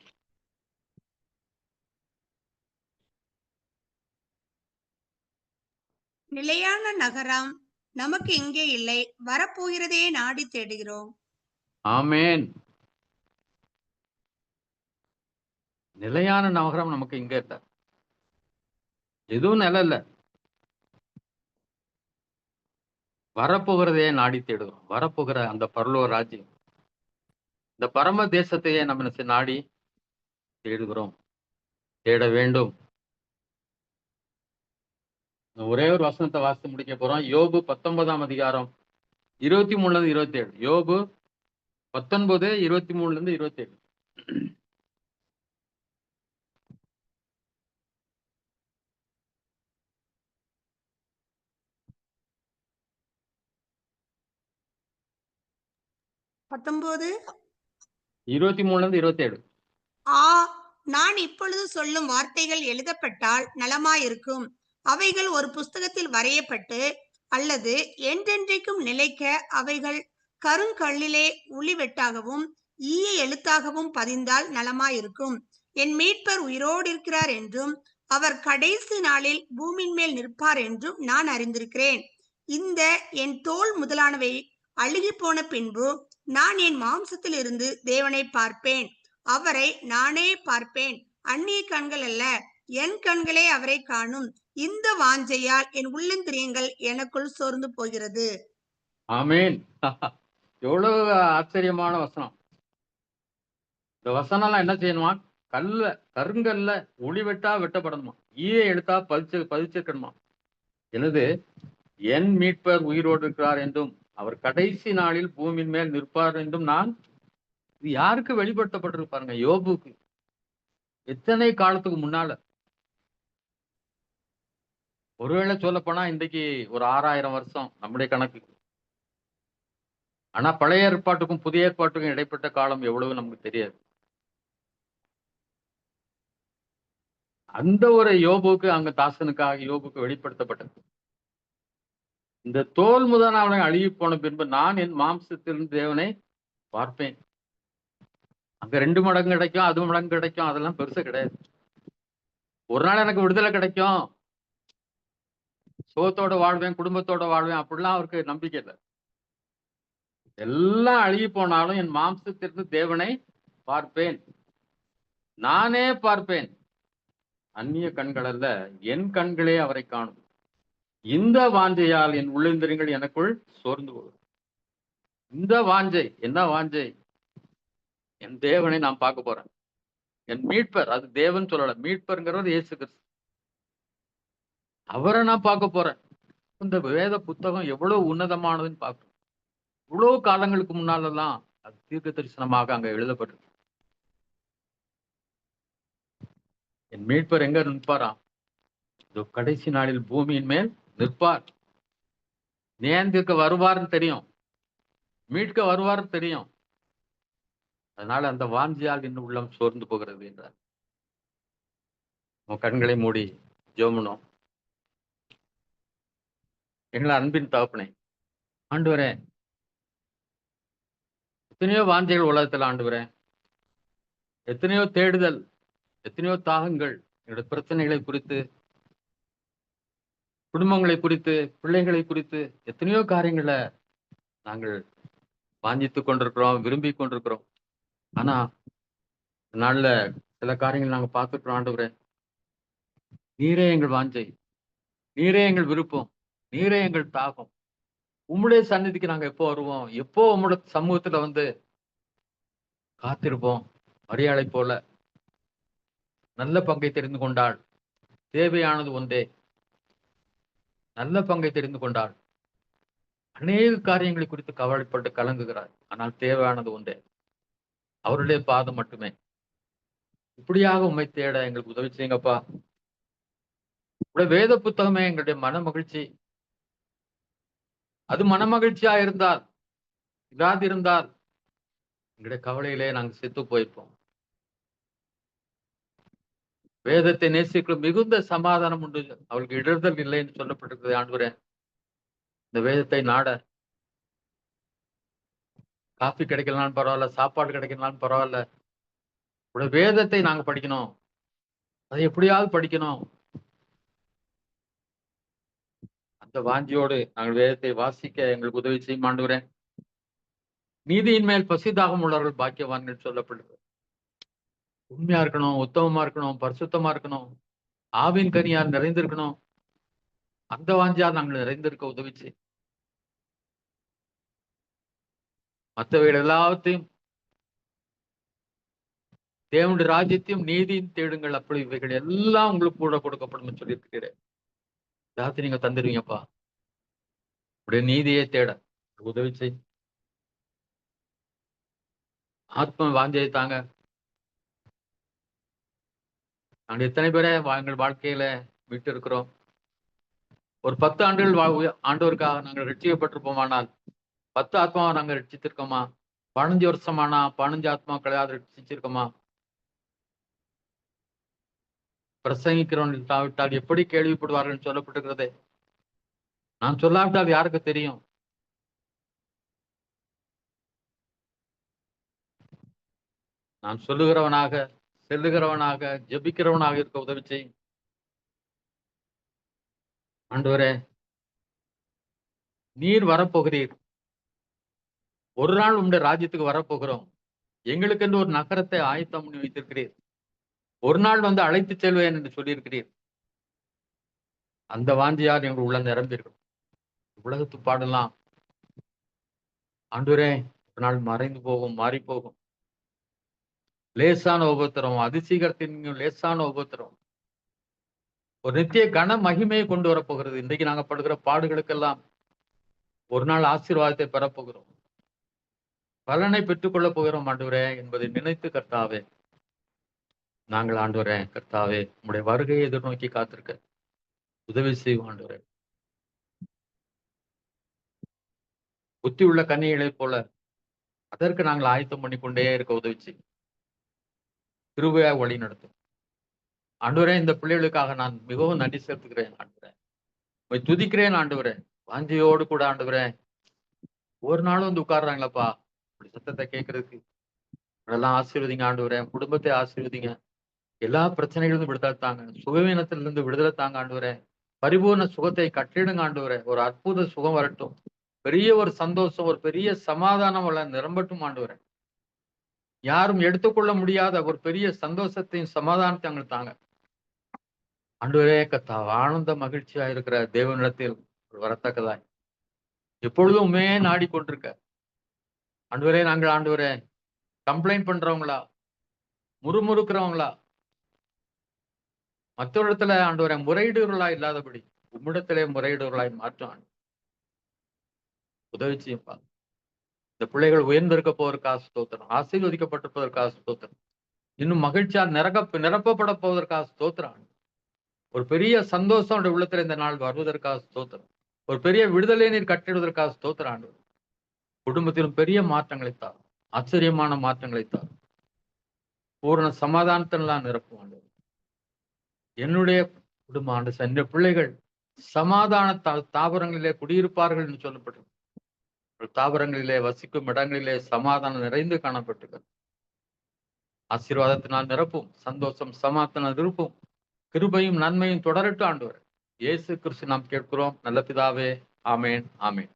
நிலையான நகரம் நமக்கு இங்கே இல்லை, வரப்போகிறதே நாடி தேடுகிறோம். ஆமேன். நிலையான நகரம் நமக்கு இங்க இல்ல, எதுவும் நிலை இல்ல, வரப்போகிறதையே நாடி தேடுகிறோம். வரப்போகிற அந்த பரலோக ராஜ்யம், இந்த பரம தேசத்தையே நம்ம நாடி தேடுகிறோம், தேட வேண்டும். ஒரே ஒரு வசனத்தை வாசித்து முடிக்க போறோம். யோபு 19ஆம் அதிகாரம் 23-27. யோபு 19, 23-27. 19. 23-27. நான் இப்பொழுது சொல்லும் வார்த்தைகள் எழுதப்பட்டால் நலமாயிருக்கும். அவைகள் ஒரு புஸ்தகத்தில் வரையப்பட்டு அல்லது என்றென்றைக்கும் நிலைக்க அவைகள் கருங்கல்லிலே உளிவெட்டாகவும் ஈய எழுத்தாகவும் பதிந்தால் நலமாயிருக்கும். என் மீட்பர் உயிரோடு இருக்கிறார் என்றும் அவர் கடைசி நாளில் பூமியின் மேல் நிற்பார் என்றும் நான் அறிந்திருக்கிறேன். இந்த என் தோல் முதலானவை அழுகி போன பின்பு நான் என் மாம்சத்தில் இருந்து தேவனை பார்ப்பேன். அவரை நானே பார்ப்பேன். அந்நிய கண்கள் அல்ல, என் கண்களே அவரை காணும். இந்த வாஞ்சையால் என் உள்ளந்திரியங்கள் எனக்குள் சோர்ந்து போகிறது. ஆமேன். எவ்வளவு ஆச்சரியமான வசனம். இந்த வசனம்லாம் என்ன செய்யணுமா? கருங்கல்ல ஒளி வெட்டா வெட்டப்படணுமா, ஈய எழுத்தா பதிச்சிருக்கணுமா. எனது என் மீட்பர் உயிரோடு இருக்கிறார் என்றும் அவர் கடைசி நாளில் பூமியின் மேல் நிற்பார் என்றும் நான், இது யாருக்கு வெளிப்படுத்தப்பட்டிருப்பாருங்க? யோபுக்கு. எத்தனை காலத்துக்கு முன்னால. ஒருவேளை சொல்ல போனா இன்றைக்கு ஒரு 6000 வருஷம் நம்முடைய கணக்கு. ஆனா பழைய ஏற்பாட்டுக்கும் புதிய ஏற்பாட்டுக்கும் இடைப்பட்ட காலம் எவ்வளவு நமக்கு தெரியாது. அந்த ஒரு யோபுக்கு, அங்க தாசனுக்காக யோபுக்கு வெளிப்படுத்தப்பட்டது. இந்த தோல் முதலானவனை அழுகி போன பின்பு நான் என் மாம்சத்திலிருந்து தேவனை பார்ப்பேன். அங்க 2 மடங்கு கிடைக்கும், அது மடங்கு கிடைக்கும், அதெல்லாம் பெருசா கிடையாது. ஒரு நாள் எனக்கு விடுதலை கிடைக்கும், சுகத்தோட வாழ்வேன், குடும்பத்தோட வாழ்வேன், அப்படிலாம் அவருக்கு நம்பிக்கை இல்லை. எல்லாம் அழுகி போனாலும் என் மாம்சத்திலிருந்து தேவனை பார்ப்பேன், நானே பார்ப்பேன். அந்நிய கண்கள் அல்ல, என் கண்களே அவரை காணும். இந்த வாஞ்சையால் என் உள்ளந்திரியங்கள் எனக்குள் சோர்ந்து போகும். இந்த வாஞ்சை என்ன வாஞ்சை? என் தேவனை நான் பார்க்க போறேன். என் மீட்பர், அது தேவன் சொல்லல, மீட்பர்ங்கிறது இயேசு கிறிஸ்து. அவரை நான் பார்க்க போறேன். இந்த வேத புத்தகம் எவ்வளவு உன்னதமானதுன்னு பார்க்கணும். இவ்வளவு காலங்களுக்கு முன்னாலெல்லாம் அது தீர்க்க தரிசனமாக அங்க எழுதப்பட்டிருக்கு. என் மீட்பர் எங்க நிற்பாராம்? இதோ கடைசி நாளில் பூமியின் மேல் நிற்பார். நியாயந்திருக்க வருவார்னு தெரியும், மீட்க வருவார்னு தெரியும். அதனால அந்த வாஞ்சியால் இன்னும் உள்ளம் சோர்ந்து போகிறது என்றார். உன் கண்களை மூடி ஜெபம். எங்களை அன்பின் தகப்பனே, ஆண்டவரே, எத்தனையோ வாஞ்சைகள் உலகத்தில் ஆண்டவரே, எத்தனையோ தேடுதல், எத்தனையோ தாகங்கள், என்னுடைய பிரச்சனைகளை குறித்து, குடும்பங்களை குறித்து, பிள்ளைகளை குறித்து, எத்தனையோ காரியங்களை நாங்கள் வாஞ்சித்து கொண்டிருக்கிறோம், விரும்பி கொண்டிருக்கிறோம். ஆனா நாள்ல சில காரியங்கள் நாங்க பார்த்துக்கிறோம். ஆண்டவரே, நீரே எங்கள் வாஞ்சை, நீரே எங்கள் விருப்பம், நீரே எங்கள் தாகம். உம்முடைய சந்நிதிக்கு நாங்க எப்போ வருவோம்? எப்போ உம்முடைய சமூகத்துல வந்து காத்திருப்போம்? மரியாதை போல நல்ல பங்கை தெரிந்து கொண்டாள், தேவையானது ஒன்றே. நல்ல பங்கை தெரிந்து கொண்டாள், அநேக காரியங்களை குறித்து கவலைப்பட்டு கலங்குகிறார். ஆனால் தேவையானது ஒன்றே, அவருடைய பாதம் மட்டுமே. இப்படியாக உண்மை தேட எங்களுக்கு உதவி செய்யுங்கப்பா. உடைய வேத புத்தகமே எங்களுடைய மன மகிழ்ச்சி. அது மன மகிழ்ச்சியா இருந்தால், இல்லாதிருந்தால் எங்களுடைய கவலையிலே நாங்கள் செத்து போயிருப்போம். வேதத்தை நேசிக்க மிகுந்த சமாதானம் உண்டு, அவளுக்கு இடர்தல் இல்லை என்று சொல்லப்பட்டிருக்கிறது. ஆண்டவரே, இந்த வேதத்தை நாட, காஃபி கிடைக்கலனாலும் பரவாயில்ல, சாப்பாடு கிடைக்கலனாலும் பரவாயில்ல, உடைய வேதத்தை நாங்க படிக்கணும். அதை எப்படியாவது படிக்கணும். அந்த வாஞ்சியோடு நாங்கள் வேதத்தை வாசிக்க எங்களுக்கு உதவி செய்யும் ஆண்டவரே. நீதியின் மேல் பசிதாகம் உள்ளவர்கள் பாக்கியவான்கள் சொல்லப்படுது. உண்மையா இருக்கணும், உத்தமமா இருக்கணும், பரிசுத்தமா இருக்கணும், ஆவின் கனியால் நிறைந்திருக்கணும். அந்த வாஞ்சியால் நாங்கள் நிறைந்திருக்க உதவி செய்யும். மற்றவைகள் எல்லாத்தையும், தேவனுடைய ராஜ்யத்தையும் நீதியும் தேடுங்கள், அப்படி இவைகள் எல்லாம் உங்களுக்கு கூட கொடுக்கப்படும் சொல்லியிருக்கிறேன். எல்லாத்தையும் நீங்க தந்துடுவீங்கப்பா. அப்படியே நீதியை தேட உதவி செய். ஆத்ம வாஞ்சையை தாங்க. நாங்கள் எத்தனை பேரை எங்கள் வாழ்க்கையில விட்டு இருக்கிறோம். ஒரு 10 ஆண்டுகள் ஆண்டவருக்காக நாங்கள் ரட்சிக்கப்பட்டிருப்போமானால் 10 ஆத்மாவை நாங்கள் ரட்சித்திருக்கோமா? 15 வருஷமானா 15 ஆத்மாக்களையாவது ரட்சிச்சிருக்கோமா? பிரசங்கிக்கிறவன் இல்லாவிட்டால் எப்படி கேள்விப்படுவார்கள் சொல்லப்பட்டிருக்கிறதே. நான் சொல்லாவிட்டால் யாருக்கு தெரியும்? நான் சொல்லுகிறவனாக, செல்லுகிறவனாக, ஜெபிக்கிறவனாக இருக்க உதவி செய்யும். ஆண்டவரே, நீர் வரப்போகிறீர். ஒரு நாள் உங்களுடைய ராஜ்யத்துக்கு வரப்போகிறோம். எங்களுக்கென்று ஒரு நகரத்தை ஆயத்தம் பண்ணி வைத்திருக்கிறீர். ஒரு நாள் வந்து அழைத்து செல்வேன் என்று சொல்லியிருக்கிறீர். அந்த வாஞ்சியார் எங்கள் உள்ள நிரம்பியிருக்கும். உலகத்து பாடலாம் ஆண்டவரே, ஒரு நாள் மறைந்து போகும், மாறி போகும். லேசான உபத்திரம், அதிசீகரத்தின் லேசான உபத்திரம் ஒரு நித்திய கன மகிமையை கொண்டு வரப்போகிறது. இன்றைக்கு நாங்க படுகிற பாடுகளுக்கெல்லாம் ஒரு நாள் ஆசீர்வாதத்தை பெறப்போகிறோம், பலனை பெற்றுக்கொள்ளப் போகிறோம் ஆண்டவரே என்பதை நினைத்து கர்த்தாவே, நாங்கள் ஆண்டவரே கர்த்தாவே உங்களுடைய வருகையை எதிர்நோக்கி காத்திருக்க உதவி செய்வோம் ஆண்டவரே. புத்தி உள்ள கன்னிகளை போல அதற்கு நாங்கள் ஆயத்தம் பண்ணி கொண்டே இருக்க உதவி செய்யும். கிருபையாக வழி நடத்தும் ஆண்டவரே. இந்த பிள்ளைகளுக்காக நான் மிகவும் நன்றி செலுத்துகிறேன் ஆண்டவரே. உம்மை துதிக்கிறேன் ஆண்டவரே. வாஞ்சியோடு கூட ஆண்டவரே, ஒரு நாளும் வந்து உட்கார்றாங்களப்பா இப்படி சத்தத்தை கேட்கறதுக்கு. அதெல்லாம் ஆசீர்வதிங்க ஆண்டவரே. குடும்பத்தை ஆசீர்வதிங்க. எல்லா பிரச்சனைகளிலிருந்து விடுதலை தாங்க. சுகவீனத்திலிருந்து விடுதலை தாங்க ஆண்டவரே. பரிபூர்ண சுகத்தை கட்டிடுங்க ஆண்டவரே. ஒரு அற்புத சுகம் வரட்டும். பெரிய ஒரு சந்தோஷம், ஒரு பெரிய சமாதானம் உள்ள நிரம்பட்டும் ஆண்டவரே. யாரும் எடுத்துக்கொள்ள முடியாத ஒரு பெரிய சந்தோஷத்தையும் சமாதானத்தை அங்க தாங்க ஆண்டவரே. ஆனந்த மகிழ்ச்சியா இருக்கிற தேவனிடத்தில் வரத்தக்கதாய் எப்பொழுதும் உண்மையே நாடிக்கொண்டிருக்க ஆண்டவரே. நாங்கள் ஆண்டவரே கம்ப்ளைண்ட் பண்றவங்களா, முறுமுறுக்கிறவங்களா, மற்றவரிடத்துல ஆண்டவரே முறையீடுகளா இல்லாதபடி உம்மிடத்திலே முறையீடுகளாய் மாற்றம் உதவி செய்யும்பா. இந்த பிள்ளைகள் உயர்ந்திருக்க போவதற்காக ஸ்தோத்திரம். ஆசீர்வதிக்கப்பட்டிருப்பதற்காக ஸ்தோத்திரம். இன்னும் மகிழ்ச்சியால் நிரப்பப்பட போவதற்காக ஸ்தோத்திரம். ஒரு பெரிய சந்தோஷம் உள்ளத்துல இந்த நாள் வருவதற்காக ஸ்தோத்திரம். ஒரு பெரிய விடுதலை நீர் கட்டிடுவதற்காக ஸ்தோத்திரம் ஆண்டவர். குடும்பத்திலும் பெரிய மாற்றங்களை தாரும், ஆச்சரியமான மாற்றங்களை தாரும். பூரண சமாதானத்திலாம் நிரப்பும் ஆண்டவர். என்னுடைய குடும்ப ஆண்டு சென்ற பிள்ளைகள் சமாதான தாவரங்களிலே குடியிருப்பார்கள் என்று சொல்லப்பட்டிருக்கு. தாவரங்களிலே வசிக்கும் இடங்களிலே சமாதானம் நிறைந்து காணப்பட்டிருக்கிறது. ஆசீர்வாதத்தினால் நிரப்பும், சந்தோஷம் சமாதானம் இருப்பும், கிருபையும் நன்மையும் தொடரட்டும் ஆண்டவர். இயேசு கிறிஸ்து நாம் கேட்கிறோம் நல்ல பிதாவே. ஆமேன், ஆமேன்.